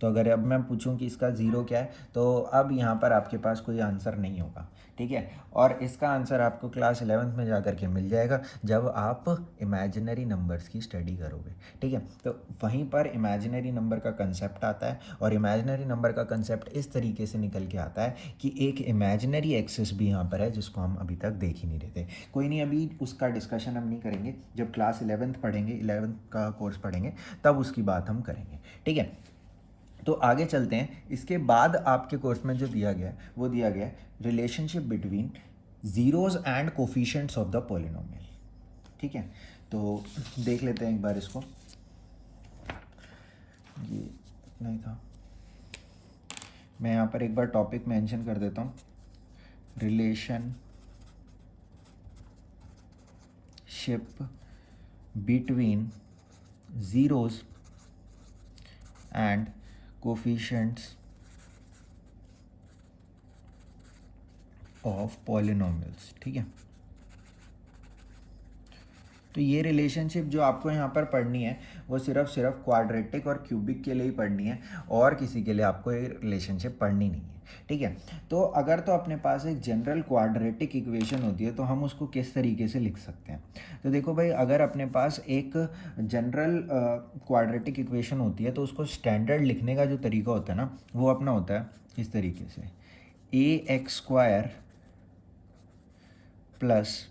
Speaker 1: तो अगर अब मैं पूछूं कि इसका ज़ीरो क्या है, तो अब यहाँ पर आपके पास कोई आंसर नहीं होगा। ठीक है, और इसका आंसर आपको क्लास 11th में जा कर के मिल जाएगा जब आप इमेजिनरी नंबर्स की स्टडी करोगे। ठीक है, तो वहीं पर इमेजिनरी नंबर का कंसेप्ट आता है, और इमेजिनरी नंबर का कंसेप्ट इस तरीके से निकल के आता है कि एक इमेजिनरी एक्सिस भी यहाँ पर है जिसको हम अभी तक देख ही नहीं रहे थे। कोई नहीं, अभी उसका डिस्कशन हम नहीं करेंगे, जब क्लास 11th पढ़ेंगे, 11th का कोर्स पढ़ेंगे तब उसकी बात हम करेंगे। ठीक है, तो आगे चलते हैं। इसके बाद आपके कोर्स में जो दिया गया है वो दिया गया है relationship between zeros and coefficients of the polynomial. ठीक है, तो देख लेते हैं एक बार इसको। ये इतना ही था, मैं यहाँ पर एक बार टॉपिक मेंशन कर देता हूँ, relationship between zeros and coefficients of polynomials. ठीक है, तो ये रिलेशनशिप जो आपको यहाँ पर पढ़नी है वो सिर्फ क्वाड्रेटिक और क्यूबिक के लिए ही पढ़नी है, और किसी के लिए आपको ये रिलेशनशिप पढ़नी नहीं है। ठीक है, तो अगर तो अपने पास एक जनरल क्वाड्रेटिक इक्वेशन होती है तो हम उसको किस तरीके से लिख सकते हैं। तो देखो भाई, अगर अपने पास एक जनरल क्वाड्रेटिक इक्वेशन होती है तो उसको स्टैंडर्ड लिखने का जो तरीका होता है ना, वो अपना होता है इस तरीके से, a x square plus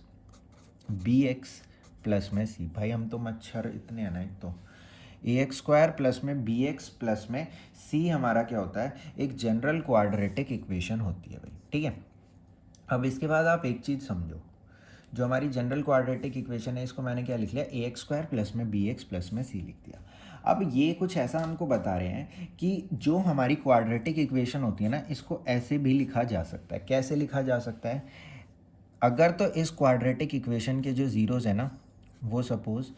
Speaker 1: B x plus में सी। भाई हम तो मच्छर इतने हैं ना, एक तो ए एक्स स्क्वायर प्लस में बी एक्स प्लस में सी हमारा क्या होता है, एक जनरल क्वाड्रेटिक इक्वेशन होती है भाई। ठीक है, अब इसके बाद आप एक चीज़ समझो, जो हमारी जनरल क्वाड्रेटिक इक्वेशन है इसको मैंने क्या लिख लिया, ए एक्स स्क्वायर प्लस में बी एक्स प्लस में सी लिख दिया। अब ये कुछ ऐसा हमको बता रहे हैं कि जो हमारी क्वाड्रेटिक इक्वेशन होती है ना, इसको ऐसे भी लिखा जा सकता है। कैसे लिखा जा सकता है, अगर तो इस क्वाड्रेटिक इक्वेशन के जो ज़ीरोज़ है ना, वो सपोज़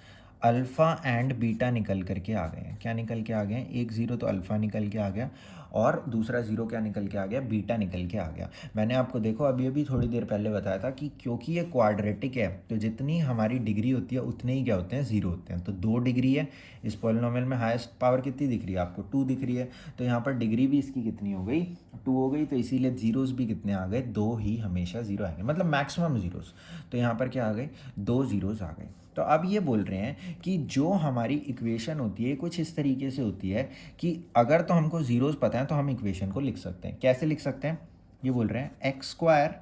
Speaker 1: अल्फ़ा एंड बीटा निकल करके आ गए हैं। क्या निकल के आ गए हैं, एक ज़ीरो तो अल्फ़ा निकल के आ गया और दूसरा ज़ीरो क्या निकल के आ गया, बीटा निकल के आ गया। मैंने आपको देखो अभी अभी थोड़ी देर पहले बताया था कि क्योंकि ये क्वाड्रेटिक है तो जितनी हमारी डिग्री होती है उतने ही क्या होते हैं, ज़ीरो होते हैं। तो 2 डिग्री है इस पॉलिनोमियल में, हाईएस्ट पावर कितनी दिख रही है आपको, 2 दिख रही है, तो यहाँ पर डिग्री भी इसकी कितनी हो गई, 2 हो गई। तो इसीलिए ज़ीरोज़ भी कितने आ गए, 2 ही हमेशा ज़ीरो आएंगे, मतलब मैक्सिमम ज़ीरोज़। तो यहाँ पर क्या आ गए, 2 ज़ीरोज़ आ गए। तो अब ये बोल रहे हैं कि जो हमारी इक्वेशन होती है कुछ इस तरीके से होती है कि अगर तो हमको ज़ीरोज़ पता है तो हम इक्वेशन को लिख सकते हैं। कैसे लिख सकते हैं, ये बोल रहे हैं x square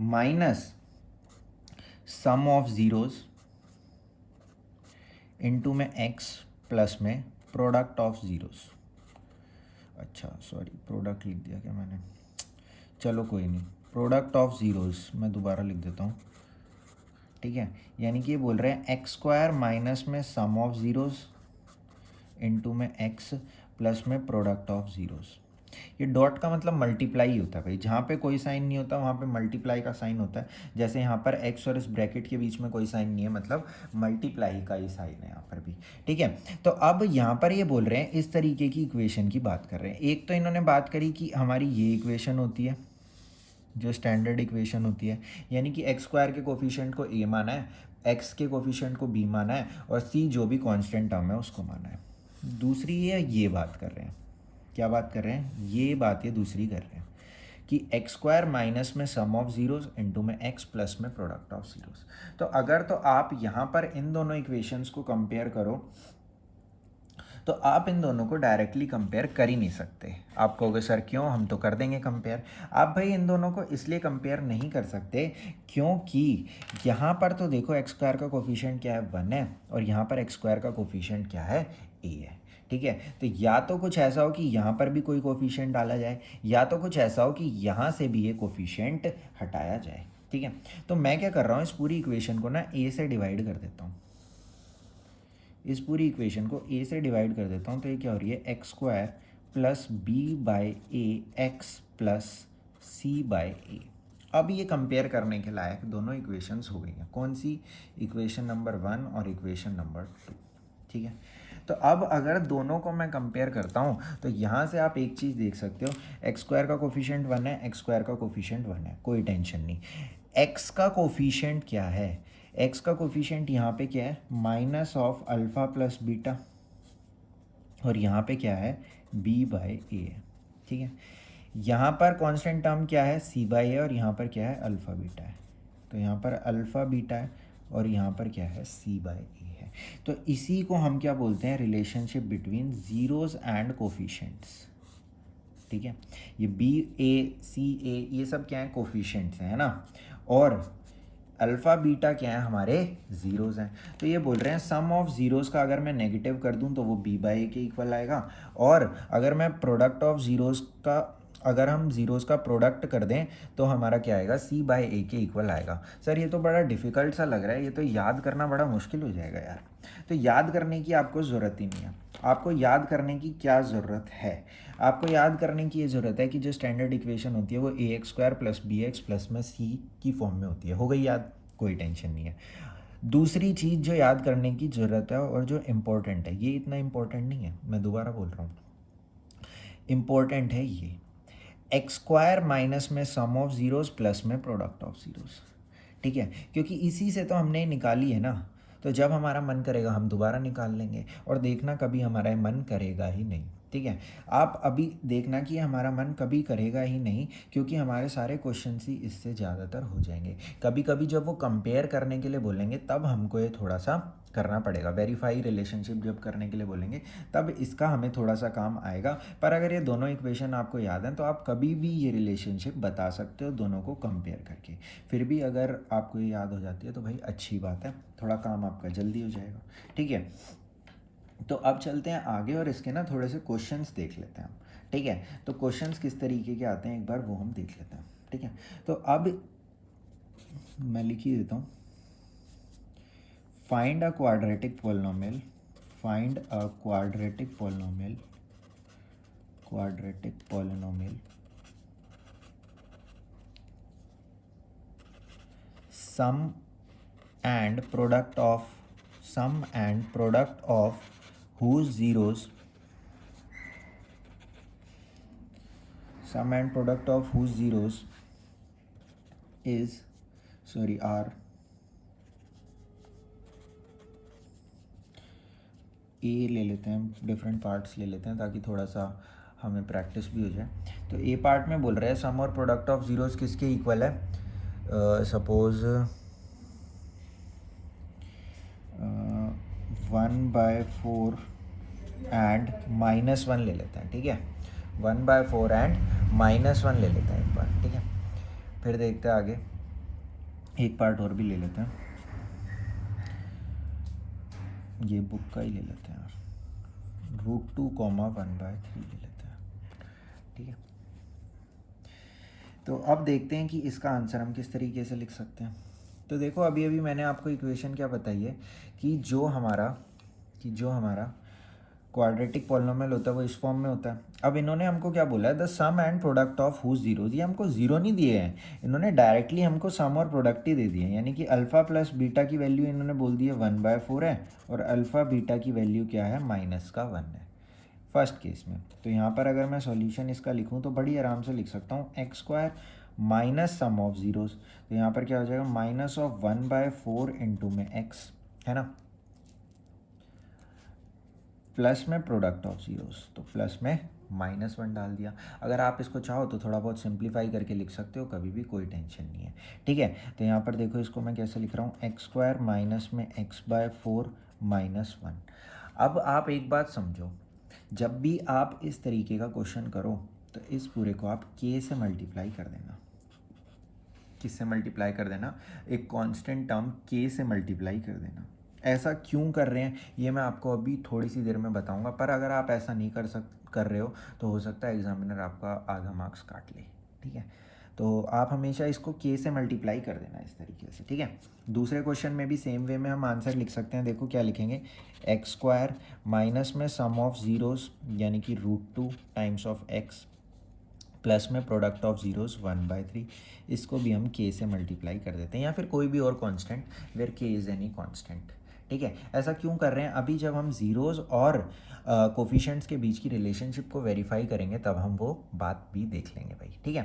Speaker 1: minus sum of zeros into में एक्स प्लस में प्रोडक्ट ऑफ ज़ीरोज़। अच्छा सॉरी, प्रोडक्ट लिख दिया क्या मैंने, चलो कोई नहीं, प्रोडक्ट ऑफ ज़ीरोज़ मैं दोबारा लिख देता हूँ। ठीक है, यानी कि ये बोल रहे हैं एक्स स्क्वायर माइनस में सम ऑफ ज़ीरोज़ इनटू में एक्स प्लस में प्रोडक्ट ऑफ ज़ीरोज़। ये डॉट का मतलब मल्टीप्लाई होता है भाई, जहाँ पे कोई साइन नहीं होता वहाँ पे मल्टीप्लाई का साइन होता है। जैसे यहाँ पर एक्स और इस ब्रैकेट के बीच में कोई साइन नहीं है, मतलब मल्टीप्लाई का ही साइन है यहाँ पर भी, ठीक है। तो अब यहाँ पर ये बोल रहे हैं इस तरीके की इक्वेशन की बात कर रहे हैं। एक तो इन्होंने बात करी कि हमारी ये इक्वेशन होती है जो स्टैंडर्ड इक्वेशन होती है, यानी कि एक्स स्क्वायर के कोफिशिएंट को ए माना है, एक्स के कोफिशिएंट को बी माना है, और सी जो भी कांस्टेंट टर्म है उसको माना है। दूसरी ये बात कर रहे हैं, क्या बात कर रहे हैं, ये बात ये दूसरी कर रहे हैं कि एक्स स्क्वायर माइनस में सम ऑफ ज़ीरोज़ इंटू में एक्स प्लस में प्रोडक्ट ऑफ ज़ीरोज़। तो अगर तो आप यहाँ पर इन दोनों इक्वेशंस को कंपेयर करो तो आप इन दोनों को डायरेक्टली कंपेयर कर ही नहीं सकते। आप कहोगे सर क्यों, हम तो कर देंगे कंपेयर। आप भाई इन दोनों को इसलिए कंपेयर नहीं कर सकते क्योंकि यहाँ पर तो देखो एक्स स्क्वायर का कोफिशिएंट क्या है, 1 है, और यहाँ पर एक्स स्क्वायर का कोफिशिएंट क्या है, ए है, ठीक है। तो या तो कुछ ऐसा हो कि यहाँ पर भी कोई कोफिशिएंट डाला जाए, या तो कुछ ऐसा हो कि यहाँ से भी ये कोफिशिएंट हटाया जाए, ठीक है। तो मैं क्या कर रहा हूँ, इस पूरी इक्वेशन को ना ए से डिवाइड कर देता हूँ, इस पूरी इक्वेशन को ए से डिवाइड कर देता हूँ। तो ये क्या हो रही है, x square plus b by a x plus c by a. अब ये कंपेयर करने के लायक दोनों इक्वेशंस हो गई हैं। कौन सी, इक्वेशन नंबर 1 और इक्वेशन नंबर 2, ठीक है। तो अब अगर दोनों को मैं कंपेयर करता हूँ तो यहाँ से आप एक चीज़ देख सकते हो, एक्स स्क्वायर का कोफिशिएंट 1 है, एक्स स्क्वायर का कोफिशिएंट 1 है, कोई टेंशन नहीं। एक्स का कोफिशिएंट क्या है, एक्स का कोफिशिएंट यहाँ पे क्या है, minus of alpha plus beta, और यहाँ पे क्या है, बी बाई ए है, ठीक है। यहाँ पर कांस्टेंट टर्म क्या है, सी बाई है, और यहाँ पर क्या है, अल्फ़ा बीटा है। तो यहाँ पर अल्फ़ा बीटा है और यहाँ पर क्या है, सी बाई ए है। तो इसी को हम क्या बोलते हैं, relationship between zeros and coefficients, ठीक है। ये बी ए सी ए ये सब क्या है, कोफिशिएंट्स हैं, है ना। और अल्फ़ा बीटा क्या है, हमारे ज़ीरोज़ हैं। तो ये बोल रहे हैं सम ऑफ ज़ीरोज़ का अगर मैं नेगेटिव कर दूं तो वो बी बाई ए के इक्वल आएगा, और अगर मैं प्रोडक्ट ऑफ ज़ीरोज़ का, अगर हम ज़ीरोज़ का प्रोडक्ट कर दें तो हमारा क्या आएगा, सी बाई ए के इक्वल आएगा। सर ये तो बड़ा डिफ़िकल्ट सा लग रहा है, ये तो याद करना बड़ा मुश्किल हो जाएगा यार। तो याद करने की आपको ज़रूरत ही नहीं है। आपको याद करने की क्या ज़रूरत है, आपको याद करने की ये ज़रूरत है कि जो स्टैंडर्ड इक्वेशन होती है वो A x square plus B x plus में सी की फॉर्म में होती है। हो गई याद, कोई टेंशन नहीं है। दूसरी चीज़ जो याद करने की ज़रूरत है और जो इम्पोर्टेंट है, ये इतना इम्पोर्टेंट नहीं है, मैं दोबारा बोल रहा हूँ, इम्पोर्टेंट है ये, एक्स स्क्वायर माइनस में सम ऑफ ज़ीरोज़ प्लस में प्रोडक्ट ऑफ ज़ीरोज़, ठीक है। क्योंकि इसी से तो हमने निकाली है ना, तो जब हमारा मन करेगा हम दोबारा निकाल लेंगे, और देखना कभी हमारा मन करेगा ही नहीं, ठीक है। आप अभी देखना कि हमारा मन कभी करेगा ही नहीं, क्योंकि हमारे सारे क्वेश्चंस ही इससे ज़्यादातर हो जाएंगे। कभी कभी जब वो कंपेयर करने के लिए बोलेंगे तब हमको ये थोड़ा सा करना पड़ेगा, वेरीफाई रिलेशनशिप जब करने के लिए बोलेंगे तब इसका हमें थोड़ा सा काम आएगा। पर अगर ये दोनों इक्वेशन आपको याद हैं तो आप कभी भी ये रिलेशनशिप बता सकते हो दोनों को कंपेयर करके। फिर भी अगर आपको ये याद हो जाती है तो भाई अच्छी बात है, थोड़ा काम आपका जल्दी हो जाएगा, ठीक है। तो अब चलते हैं आगे और इसके ना थोड़े से क्वेश्चंस देख लेते हैं हम, ठीक है। तो क्वेश्चंस किस तरीके के आते हैं एक बार वो हम देख लेते हैं, ठीक है। तो अब मैं लिख ही देता हूँ, find a quadratic polynomial, find a quadratic polynomial, quadratic polynomial sum and product of whose zeros, sum and product of whose zeros is, sorry, are ए ले लेते हैं, डिफरेंट पार्ट्स ले लेते हैं ताकि थोड़ा सा हमें प्रैक्टिस भी हो जाए। तो ए पार्ट में बोल रहे हैं सम और प्रोडक्ट ऑफ ज़ीरोज़ किसके इक्वल है, सपोज 1/4 एंड -1 ले लेते हैं, ठीक है। 1/4 एंड -1 ले लेते हैं एक बार, ठीक है। फिर देखते हैं आगे, एक पार्ट और भी ले लेते हैं, ये बुक का ही ले लेते हैं यार, √2, 1/3 ले लेते हैं, ठीक है। तो अब देखते हैं कि इसका आंसर हम किस तरीके से लिख सकते हैं। तो देखो अभी अभी मैंने आपको इक्वेशन क्या बताई है कि जो हमारा क्वाड्रेटिक पॉलिनोमियल होता है वो इस फॉर्म में होता है। अब इन्होंने हमको क्या बोला है, the sum and product of whose zeros, ये हमको जीरो नहीं दिए हैं, इन्होंने डायरेक्टली हमको सम और प्रोडक्ट ही दे दिए हैं। यानी कि अल्फ़ा प्लस बीटा की वैल्यू इन्होंने बोल दी है 1/4 है, और अल्फ़ा बीटा की वैल्यू क्या है, -1 है फर्स्ट केस में। तो यहाँ पर अगर मैं सॉल्यूशन इसका लिखूँ तो बड़ी आराम से लिख सकता हूँ, x² minus sum of zeros, तो यहाँ पर क्या हो जाएगा, -1/4 इंटू में x, है ना, प्लस में प्रोडक्ट ऑफ ज़ीरोज़, तो प्लस में -1 डाल दिया। अगर आप इसको चाहो तो थोड़ा बहुत सिंप्लीफाई करके लिख सकते हो, कभी भी कोई टेंशन नहीं है, ठीक है। तो यहाँ पर देखो इसको मैं कैसे लिख रहा हूँ, x² माइनस में x/4 -1। अब आप एक बात समझो, जब भी आप इस तरीके का क्वेश्चन करो तो इस पूरे को आप k से मल्टीप्लाई कर देना। किससे मल्टीप्लाई कर देना, एक कांस्टेंट टर्म k से मल्टीप्लाई कर देना। ऐसा क्यों कर रहे हैं ये मैं आपको अभी थोड़ी सी देर में बताऊंगा, पर अगर आप ऐसा नहीं कर रहे हो तो हो सकता है एग्जामिनर आपका आधा मार्क्स काट ले, ठीक है। तो आप हमेशा इसको k से मल्टीप्लाई कर देना इस तरीके से, ठीक है। दूसरे क्वेश्चन में भी सेम वे में हम आंसर लिख सकते हैं। देखो क्या लिखेंगे, x² माइनस में सम ऑफ ज़ीरोज़ यानी कि √2 टाइम्स ऑफ x प्लस में प्रोडक्ट ऑफ ज़ीरोज़ 1/3, इसको भी हम k से मल्टीप्लाई कर देते हैं, या फिर कोई भी और constant where k is any constant, ठीक है। ऐसा क्यों कर रहे हैं, अभी जब हम ज़ीरोज़ और कोफिशेंट्स के बीच की रिलेशनशिप को वेरीफाई करेंगे तब हम वो बात भी देख लेंगे भाई, ठीक है।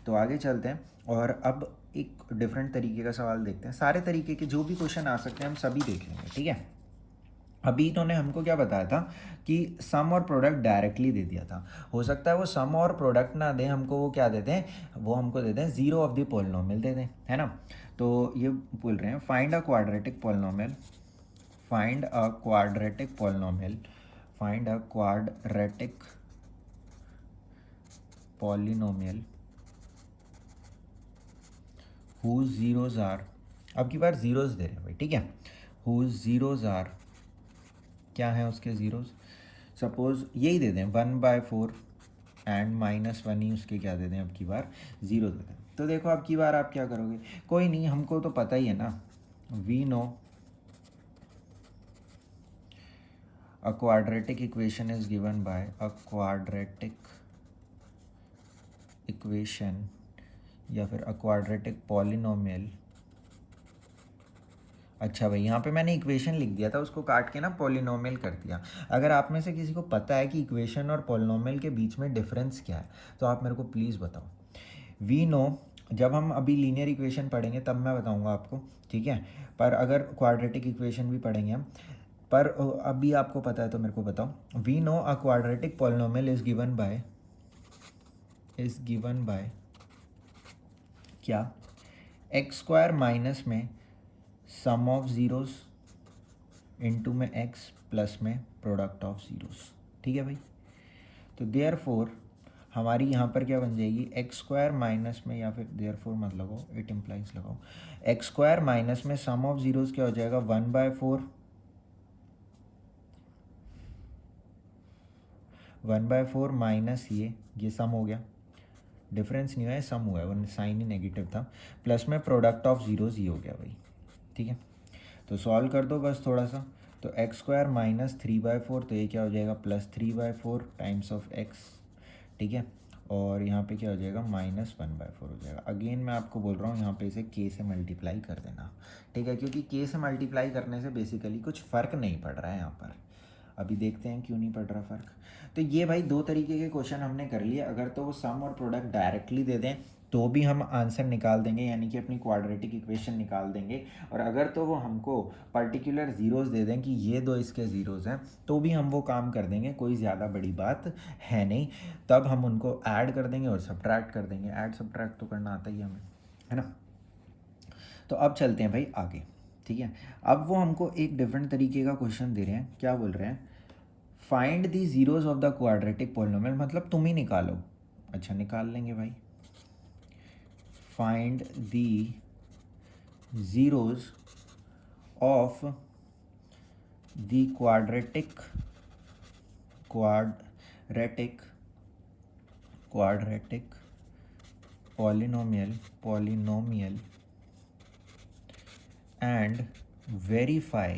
Speaker 1: तो आगे चलते हैं और अब एक डिफरेंट तरीके का सवाल देखते हैं। सारे तरीके के जो भी क्वेश्चन आ सकते हैं हम सभी देख लेंगे, ठीक है। अभी इन्होंने हमको क्या बताया था कि सम और प्रोडक्ट डायरेक्टली दे दिया था। हो सकता है वो सम और प्रोडक्ट ना दें हमको, वो क्या देते हैं, वो हमको देते हैं ज़ीरो ऑफ द पॉलिनोमियल दे दें, है ना। तो ये बोल रहे हैं find a quadratic polynomial, find a quadratic polynomial, find a quadratic polynomial whose zeros are, अब की बार ज़ीरोज़ दे रहे हैं भाई, ठीक है। हुज ज़ीरोज़ आर, क्या है उसके ज़ीरोज़, सपोज़ यही दे दें 1/4 एंड -1 ही उसके क्या दे दें, अब की बार ज़ीरो दे दें। तो देखो अब की बार आप क्या करोगे, कोई नहीं, हमको तो पता ही है ना, we know a quadratic equation is given by a quadratic equation या फिर अ क्वाड्रेटिक पॉलिनोमियल। अच्छा भाई, यहाँ पे मैंने इक्वेशन लिख दिया था, उसको काट के ना पॉलिनोमियल कर दिया। अगर आप में से किसी को पता है कि इक्वेशन और पॉलिनोमियल के बीच में डिफरेंस क्या है तो आप मेरे को प्लीज़ बताओ। वी नो, जब हम अभी लीनियर इक्वेशन पढ़ेंगे तब मैं बताऊंगा आपको, ठीक है। पर अगर क्वाड्रेटिक इक्वेशन भी पढ़ेंगे हम, पर अभी आपको पता है तो मेरे को बताओ। We know a quadratic polynomial is given by क्या, x² माइनस में सम ऑफ ज़ीरोज़ इंटू में x प्लस में प्रोडक्ट ऑफ ज़ीरोज़, ठीक है भाई। तो देयर फोर हमारी यहाँ पर क्या बन जाएगी, x² माइनस में, या फिर देयर फोर मत लगाओ, इट इम्प्लाइज लगाओ, x² माइनस में सम ऑफ ज़ीरोज़ क्या हो जाएगा 1/4 माइनस ये सम हो गया, डिफरेंस नहीं हुआ है, सम हुआ है, वो साइन ही नेगेटिव था, प्लस में प्रोडक्ट ऑफ ज़ीरोज़ ये हो गया भाई, ठीक है। तो सॉल्व कर दो बस थोड़ा सा, तो x² माइनस 3/4, तो ये क्या हो जाएगा, +3/4 टाइम्स ऑफ x, ठीक है। और यहाँ पे क्या हो जाएगा, -1/4 हो जाएगा। अगेन मैं आपको बोल रहा हूँ यहाँ पे इसे k से मल्टीप्लाई कर देना, ठीक है, क्योंकि k से मल्टीप्लाई करने से बेसिकली कुछ फ़र्क नहीं पड़ रहा है यहाँ पर। अभी देखते हैं क्यों नहीं पड़ रहा फ़र्क। तो ये भाई दो तरीके के क्वेश्चन हमने कर लिए। अगर तो वो सम और प्रोडक्ट डायरेक्टली दे दें तो भी हम आंसर निकाल देंगे, यानी कि अपनी क्वाड्रेटिक इक्वेशन निकाल देंगे। और अगर तो वो हमको पर्टिकुलर ज़ीरोज़ दे दें कि ये दो इसके ज़ीरोज़ हैं तो भी हम वो काम कर देंगे, कोई ज़्यादा बड़ी बात है नहीं। तब हम उनको ऐड कर देंगे और सब्ट्रैक्ट कर देंगे, ऐड सब्ट्रैक्ट तो करना आता ही हमें, है ना। तो अब चलते हैं भाई आगे, ठीक है। अब वो हमको एक डिफरेंट तरीके का क्वेश्चन दे रहे हैं, क्या बोल रहे हैं, find the zeros of the quadratic polynomial, मतलब तुम ही निकालो। अच्छा निकाल लेंगे भाई, find the zeros of the quadratic polynomial and verify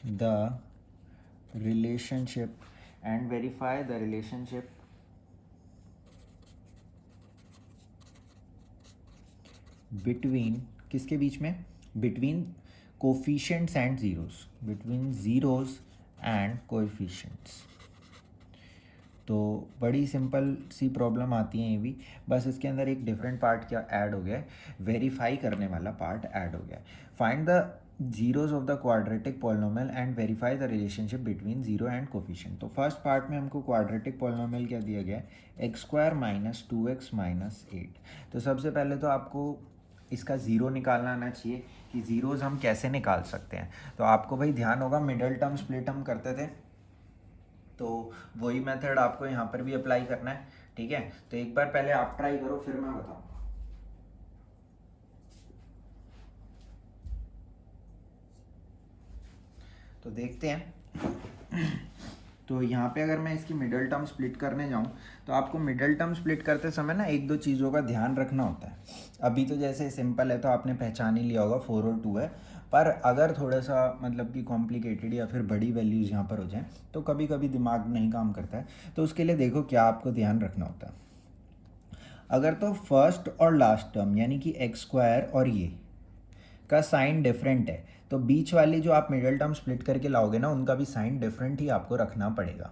Speaker 1: the relationship and verify the relationship between किसके बीच में, between coefficients and zeros, between zeros and coefficients। तो बड़ी सिंपल सी प्रॉब्लम आती है ये भी, बस इसके अंदर एक डिफरेंट पार्ट क्या ऐड हो गया है, वेरीफाई करने वाला पार्ट ऐड हो गया है। Find the zeros of the quadratic polynomial and verify the relationship between zero and coefficient. तो फर्स्ट पार्ट में हमको क्वाड्रेटिक पॉलिनोमियल क्या दिया गया है, x square minus 2x minus 8। तो सबसे पहले तो आपको इसका ज़ीरो निकालना आना चाहिए कि ज़ीरोज़ हम कैसे निकाल सकते हैं। तो आपको भाई ध्यान होगा, मिडल टर्म स्प्लिट हम करते थे, तो वही मेथड आपको यहाँ पर भी अप्लाई करना है। ठीक है, तो एक बार पहले आप ट्राई करो, फिर मैं बताऊँगा। तो देखते हैं। तो यहाँ पे अगर मैं इसकी मिडल टर्म स्प्लिट करने जाऊँ तो आपको मिडल टर्म स्प्लिट करते समय ना एक दो चीज़ों का ध्यान रखना होता है। अभी तो जैसे सिंपल है तो आपने पहचान ही लिया होगा 4 और 2 है, पर अगर थोड़ा सा मतलब कि कॉम्प्लिकेटेड या फिर बड़ी वैल्यूज़ यहाँ पर हो जाएं तो कभी कभी दिमाग नहीं काम करता है। तो उसके लिए देखो क्या आपको ध्यान रखना होता है। अगर तो फर्स्ट और लास्ट टर्म यानी कि एक्स स्क्वायर और ये का साइन डिफरेंट है तो बीच वाली जो आप मिडिल टर्म स्प्लिट करके लाओगे ना उनका भी साइन डिफरेंट ही आपको रखना पड़ेगा।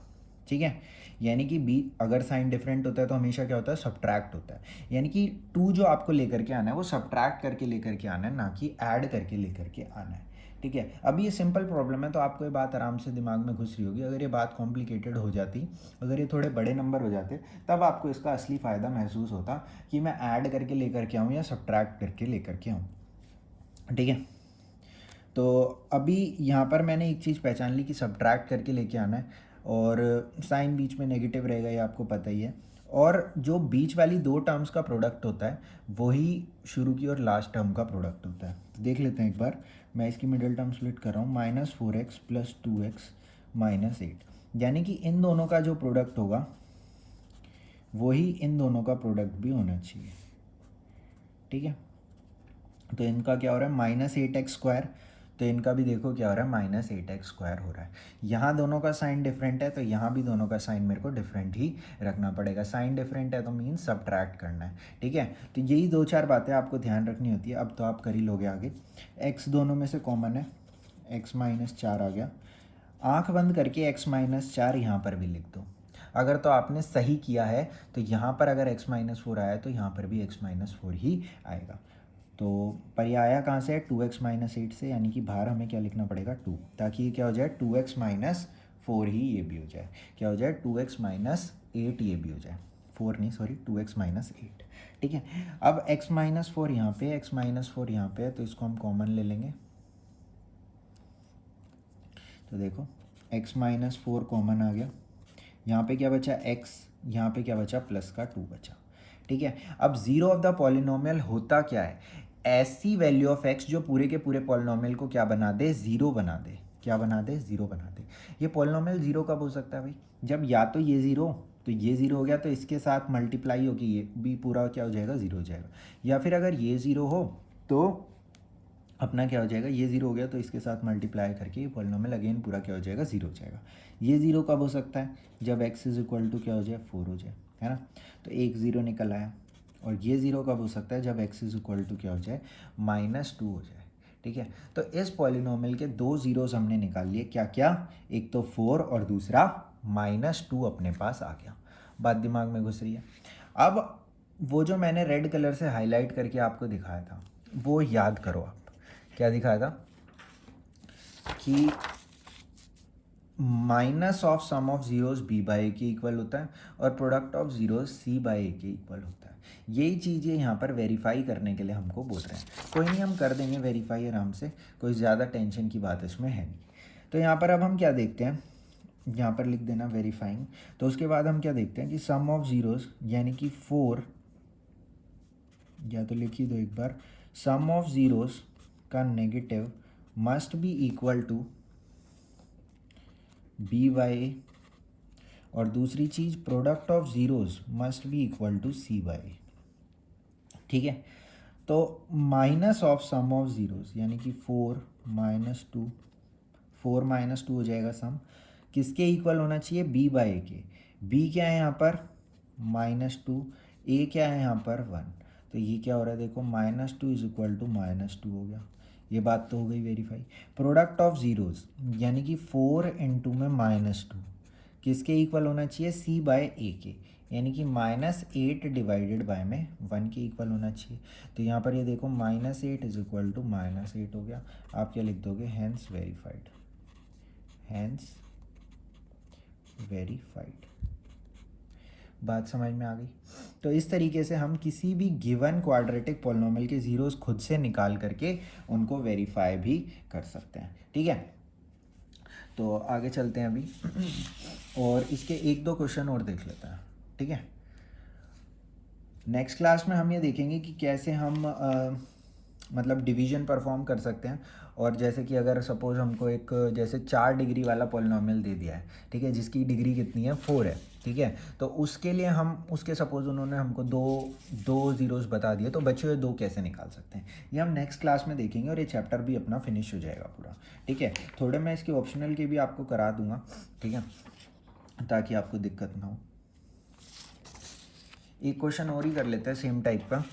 Speaker 1: ठीक है, यानी कि बी अगर साइन डिफरेंट होता है तो हमेशा क्या होता है, सब्ट्रैक्ट होता है। यानी कि 2 जो आपको लेकर के आना है वो सब्ट्रैक्ट करके लेकर के आना है, ना कि ऐड करके लेकर के आना है। ठीक है, अभी ये सिंपल प्रॉब्लम है तो आपको ये बात आराम से दिमाग में घुस रही होगी। अगर ये बात कॉम्प्लिकेटेड हो जाती, अगर ये थोड़े बड़े नंबर हो जाते, तब आपको इसका असली फ़ायदा महसूस होता कि मैं ऐड करके लेकर के आऊँ या सब्ट्रैक्ट करके लेकर के आऊँ। ठीक है, तो अभी यहाँ पर मैंने एक चीज़ पहचान ली कि सब्ट्रैक्ट करके लेके आना है, और साइन बीच में नेगेटिव रहेगा, ये आपको पता ही है। और जो बीच वाली 2 टर्म्स का प्रोडक्ट होता है वही शुरू की और लास्ट टर्म का प्रोडक्ट होता है। तो देख लेते हैं एक बार, मैं इसकी मिडिल टर्म स्प्लिट कर रहा हूँ, -4x प्लस 2x माइनस 8, यानी कि इन दोनों का जो प्रोडक्ट होगा वही इन दोनों का प्रोडक्ट भी होना चाहिए। ठीक है, तो इनका क्या हो रहा है, -8x², तो इनका भी देखो क्या हो रहा है, -8x² हो रहा है। यहाँ दोनों का साइन डिफरेंट है तो यहाँ भी दोनों का साइन मेरे को डिफरेंट ही रखना पड़ेगा। साइन डिफरेंट है तो मीन्स सब्ट्रैक्ट करना है। ठीक है, तो यही 2-4 बातें आपको ध्यान रखनी होती है। अब तो आप कर ही लोगे आगे। x दोनों में से कॉमन है, x-4 आ गया। आँख बंद करके x-4 यहाँ पर भी लिख दो। अगर तो आपने सही किया है तो यहाँ पर अगर x-4 आया तो यहाँ पर भी x-4 ही आएगा। तो पर ये आया कहाँ से है, 2x-8 से, यानी कि बाहर हमें क्या लिखना पड़ेगा, 2, ताकि ये क्या हो जाए, 2x-4 ही ये भी हो जाए। क्या हो जाए, 2x-8 ये भी हो जाए, 4 नहीं सॉरी 2x-8। ठीक है, अब x-4 यहाँ पे, x-4 यहाँ पे है तो इसको हम कॉमन ले लेंगे। तो देखो x-4 कॉमन आ गया, यहाँ पे क्या बचा x, यहाँ पे क्या बचा, प्लस का 2 बचा। ठीक है, अब जीरो ऑफ द पॉलिनोमियल होता क्या है, ऐसी वैल्यू ऑफ x जो पूरे के पूरे पॉलिनोमियल को क्या बना दे, ज़ीरो बना दे। क्या बना दे, ज़ीरो बना दे। ये पॉलिनोमियल ज़ीरो कब हो सकता है भाई, जब या तो ये ज़ीरो, तो ये ज़ीरो हो गया तो इसके साथ मल्टीप्लाई होगी, ये भी पूरा क्या हो जाएगा, ज़ीरो हो जाएगा। या फिर अगर ये ज़ीरो हो तो अपना क्या हो जाएगा, ये ज़ीरो हो गया तो इसके साथ मल्टीप्लाई करके ये पॉलिनोमियल अगेन पूरा क्या हो जाएगा, ज़ीरो हो जाएगा। ये ज़ीरो कब हो सकता है, जब x इज इक्वल टू क्या हो जाए, 4 हो जाए, है ना। तो एक ज़ीरो निकल आया। और ये ज़ीरो कब हो सकता है, जब x इज इक्वल टू क्या हो जाए, -2 हो जाए। ठीक है, तो इस पॉलिनोमियल के 2 ज़ीरोज़ हमने निकाल लिए, क्या क्या, एक तो 4 और दूसरा -2 अपने पास आ गया। बात दिमाग में घुस रही है। अब वो जो मैंने रेड कलर से हाईलाइट करके आपको दिखाया था वो याद करो आप, क्या दिखाया था कि minus of sum of zeros b by a के इक्वल होता है और product of zeros c by a के इक्वल होता है। यही चीज़ें यहाँ पर वेरीफाई करने के लिए हमको बोल रहे हैं। कोई नहीं, हम कर देंगे वेरीफाई आराम से, कोई ज़्यादा टेंशन की बात इसमें है नहीं। तो यहाँ पर अब हम क्या देखते हैं, यहाँ पर लिख देना वेरीफाइंग। तो उसके बाद हम क्या देखते हैं कि सम ऑफ जीरोस यानी कि 4, या तो लिखी दो एक बार, सम ऑफ जीरोस का negative must be equal to b by a, और दूसरी चीज़ product of zeros must be equal to c by a. ठीक है, तो minus of sum of zeros यानी कि 4 - 2, 4 - 2 हो जाएगा सम, किसके इक्वल होना चाहिए, b बाई ए के। b क्या है यहाँ पर -2, a क्या है यहाँ पर 1, तो ये क्या हो रहा है देखो -2 इज इक्वल टू -2 हो गया। ये बात तो हो गई वेरीफाई। प्रोडक्ट ऑफ ज़ीरोज़ यानी कि 4 इंटू में -2 किसके इक्वल होना चाहिए, c बाय ए के, यानी कि -8 डिवाइडेड बाय में 1 के इक्वल होना चाहिए। तो यहाँ पर ये देखो -8 इज इक्वल टू -8 हो गया। आप क्या लिख दोगे, हैंस वेरीफाइड, हैंस वेरीफाइड। बात समझ में आ गई। तो इस तरीके से हम किसी भी गिवन क्वाड्रेटिक पॉलिनोमियल के ज़ीरोज़ खुद से निकाल करके उनको वेरीफाई भी कर सकते हैं। ठीक है, तो आगे चलते हैं अभी और इसके एक दो क्वेश्चन और देख लेते हैं। ठीक है, नेक्स्ट क्लास में हम ये देखेंगे कि कैसे हम मतलब डिवीजन परफॉर्म कर सकते हैं। और जैसे कि अगर सपोज़ हमको एक जैसे 4 डिग्री वाला पॉलिनोमियल दे दिया है, ठीक है, जिसकी डिग्री कितनी है 4 है, ठीक है, तो उसके लिए हम उसके सपोज़ उन्होंने हमको दो ज़ीरोज़ बता दिए, तो बचे हुए दो कैसे निकाल सकते हैं ये हम नेक्स्ट क्लास में देखेंगे और ये चैप्टर भी अपना फिनिश हो जाएगा पूरा। ठीक है, थोड़े मैं इसके ऑप्शनल के भी आपको करा दूंगा, ठीक है, ताकि आपको दिक्कत ना हो। एक क्वेश्चन और ही कर लेते हैं सेम टाइप का,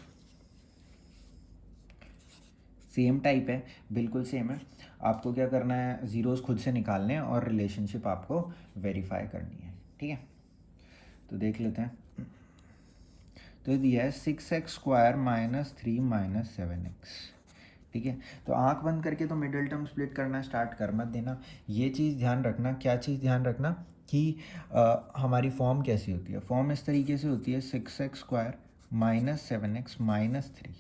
Speaker 1: सेम टाइप है, बिल्कुल सेम है। आपको क्या करना है, ज़ीरोज़ खुद से निकालने हैं और रिलेशनशिप आपको वेरीफाई करनी है। ठीक है, तो देख लेते हैं। तो ये दिया है 6x² - 3 - 7x। ठीक है, तो आंख बंद करके तो मिडिल टर्म स्प्लिट करना स्टार्ट कर मत देना। ये चीज़ ध्यान रखना, क्या चीज़ ध्यान रखना कि हमारी फॉर्म कैसी होती है। फॉर्म इस तरीके से होती है 6x² - 7x - 3,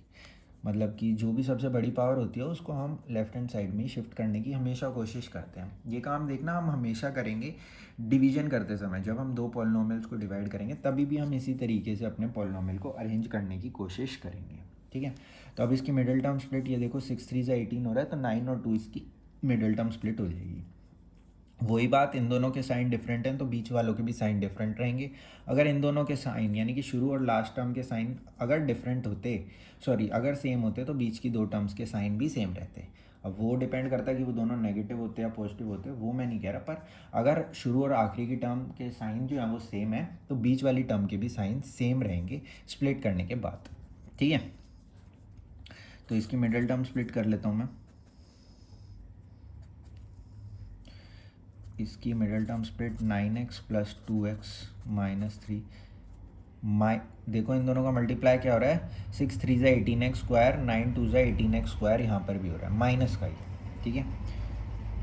Speaker 1: मतलब कि जो भी सबसे बड़ी पावर होती है उसको हम लेफ्ट हैंड साइड में ही शिफ्ट करने की हमेशा कोशिश करते हैं। ये काम देखना हम हमेशा करेंगे डिवीजन करते समय, जब हम दो पॉलिनोमियल्स को डिवाइड करेंगे तभी भी हम इसी तरीके से अपने पॉलिनोमियल को अरेंज करने की कोशिश करेंगे। ठीक है, तो अब इसकी मिडिल टर्म स्प्लिट ये देखो 6 3 से 18 हो रहा है, तो 9 और 2 इसकी मिडिल टर्म स्प्लिट हो जाएगी। वही बात, इन दोनों के साइन डिफरेंट हैं तो बीच वालों के भी साइन डिफरेंट रहेंगे। अगर इन दोनों के साइन यानी कि शुरू और लास्ट टर्म के साइन अगर डिफरेंट होते, सॉरी अगर सेम होते, तो बीच की दो टर्म्स के साइन भी सेम रहते। अब वो डिपेंड करता है कि वो दोनों नेगेटिव होते हैं या पॉजिटिव होते हैं, वो मैं नहीं कह रहा, पर अगर शुरू और आखिरी की टर्म के साइन जो है वो सेम है तो बीच वाली टर्म के भी साइन सेम रहेंगे स्प्लिट करने के बाद। ठीक है, तो इसकी मिडिल टर्म स्प्लिट कर लेता हूँ मैं। इसकी middle term split 9x + 2x - 3 देखो इन दोनों का मल्टीप्लाई क्या हो रहा है, 6 3 से 18x², 9 2 से 18x², यहाँ पर भी हो रहा है माइनस का ही। ठीक है,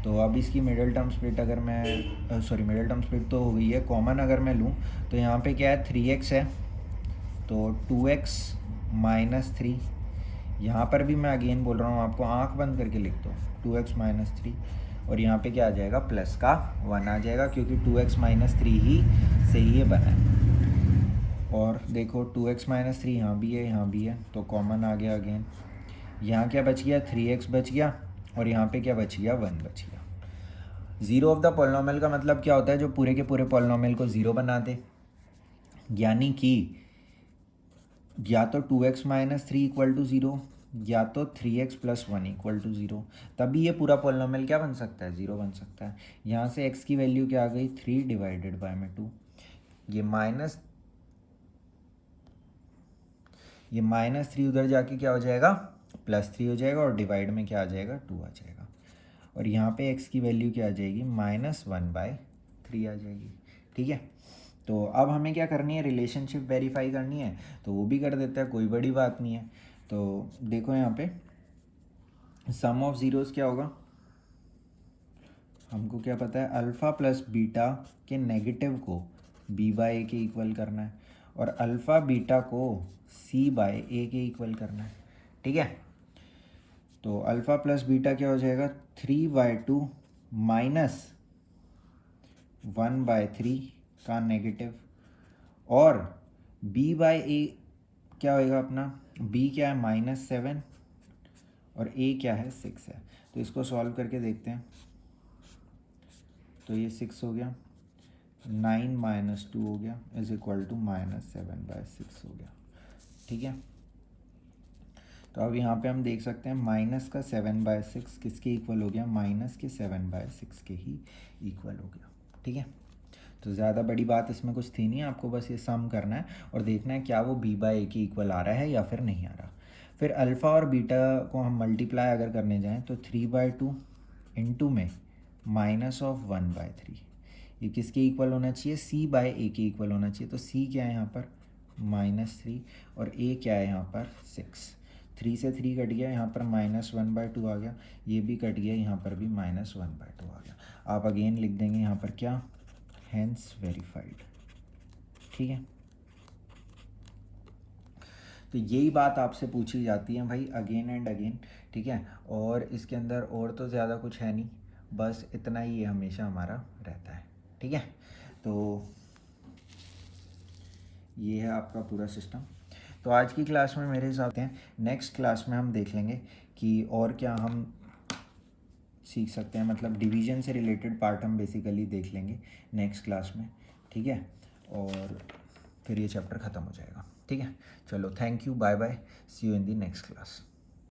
Speaker 1: तो अब इसकी मिडिल टर्म स्प्लिट अगर मैं सॉरी मिडिल टर्म स्प्लिट तो हो गई है, कॉमन अगर मैं लूँ तो यहाँ पे क्या है 3x है, तो 2x - 3, यहाँ पर भी मैं अगेन बोल रहा हूँ आपको आंख बंद करके लिख दो 2x - 3, और यहाँ पे क्या आ जाएगा प्लस का 1 आ जाएगा, क्योंकि 2x - 3 ही से ही ये बना है। और देखो 2x - 3 यहाँ भी है, यहाँ भी है, तो कॉमन आ गया अगेन। यहाँ क्या बच गया, 3x बच गया, और यहाँ पे क्या बच गया, 1 बच गया। ज़ीरो ऑफ द पॉलिनोमियल का मतलब क्या होता है, जो पूरे के पूरे पॉलिनोमियल को ज़ीरो बना दे, यानी कि या तो 2x - 3 = 0 या तो 3x + 1 = 0, तभी ये पूरा पॉलिनोमियल क्या बन सकता है, ज़ीरो बन सकता है। यहाँ से x की वैल्यू क्या आ गई 3 डिवाइडेड बाय में 2, ये -3 उधर जाके क्या हो जाएगा +3 हो जाएगा, और डिवाइड में क्या आ जाएगा 2 आ जाएगा, और यहाँ पे x की वैल्यू क्या आ जाएगी -1/3 आ जाएगी। ठीक है, तो अब हमें क्या करनी है, रिलेशनशिप वेरीफाई करनी है, तो वो भी कर देते हैं, कोई बड़ी बात नहीं है। तो देखो यहाँ पे सम ऑफ ज़ीरोज़ क्या होगा, हमको क्या पता है अल्फ़ा प्लस बीटा के नेगेटिव को b/a के इक्वल करना है, और अल्फ़ा बीटा को c/a के इक्वल करना है। ठीक है, तो अल्फ़ा प्लस बीटा क्या हो जाएगा 3/2 - 1/3 का नेगेटिव, और b/a क्या होएगा अपना, b क्या है -7 और a क्या है 6 है, तो इसको सॉल्व करके देखते हैं। तो ये 6 हो गया, 9 - 2 हो गया इज इक्वल टू -7/6 हो गया। ठीक है, तो अब यहाँ पे हम देख सकते हैं माइनस का 7/6 किसके इक्वल हो गया, -7/6 के ही इक्वल हो गया। ठीक है। तो ज़्यादा बड़ी बात इसमें कुछ थी नहीं, आपको बस ये सम करना है और देखना है क्या वो b बाई ए के इक्वल आ रहा है या फिर नहीं आ रहा। फिर अल्फ़ा और बीटा को हम मल्टीप्लाई अगर करने जाएं तो 3/2 इंटू में -1/3, ये किसके इक्वल होना चाहिए, c बाई ए के इक्वल होना चाहिए। तो c क्या है यहाँ पर -3 और a क्या है यहाँ पर 6। 3 से 3 कट गया, यहाँ पर -1/2 आ गया, ये भी कट गया, यहाँ पर भी -1/2 आ गया। आप अगेन लिख देंगे यहाँ पर क्या, हेंस वेरीफाइड। ठीक है, तो यही बात आपसे पूछी जाती है भाई अगेन एंड अगेन। ठीक है, और इसके अंदर और तो ज़्यादा कुछ है नहीं, बस इतना ही ये हमेशा हमारा रहता है। ठीक है, तो ये है आपका पूरा सिस्टम। तो आज की क्लास में मेरे हिसाब से नेक्स्ट क्लास में हम देख लेंगे कि और क्या हम सीख सकते हैं, मतलब डिवीजन से रिलेटेड पार्ट हम बेसिकली देख लेंगे नेक्स्ट क्लास में। ठीक है, और फिर ये चैप्टर ख़त्म हो जाएगा। ठीक है, चलो thank you, bye bye, see you in the next class.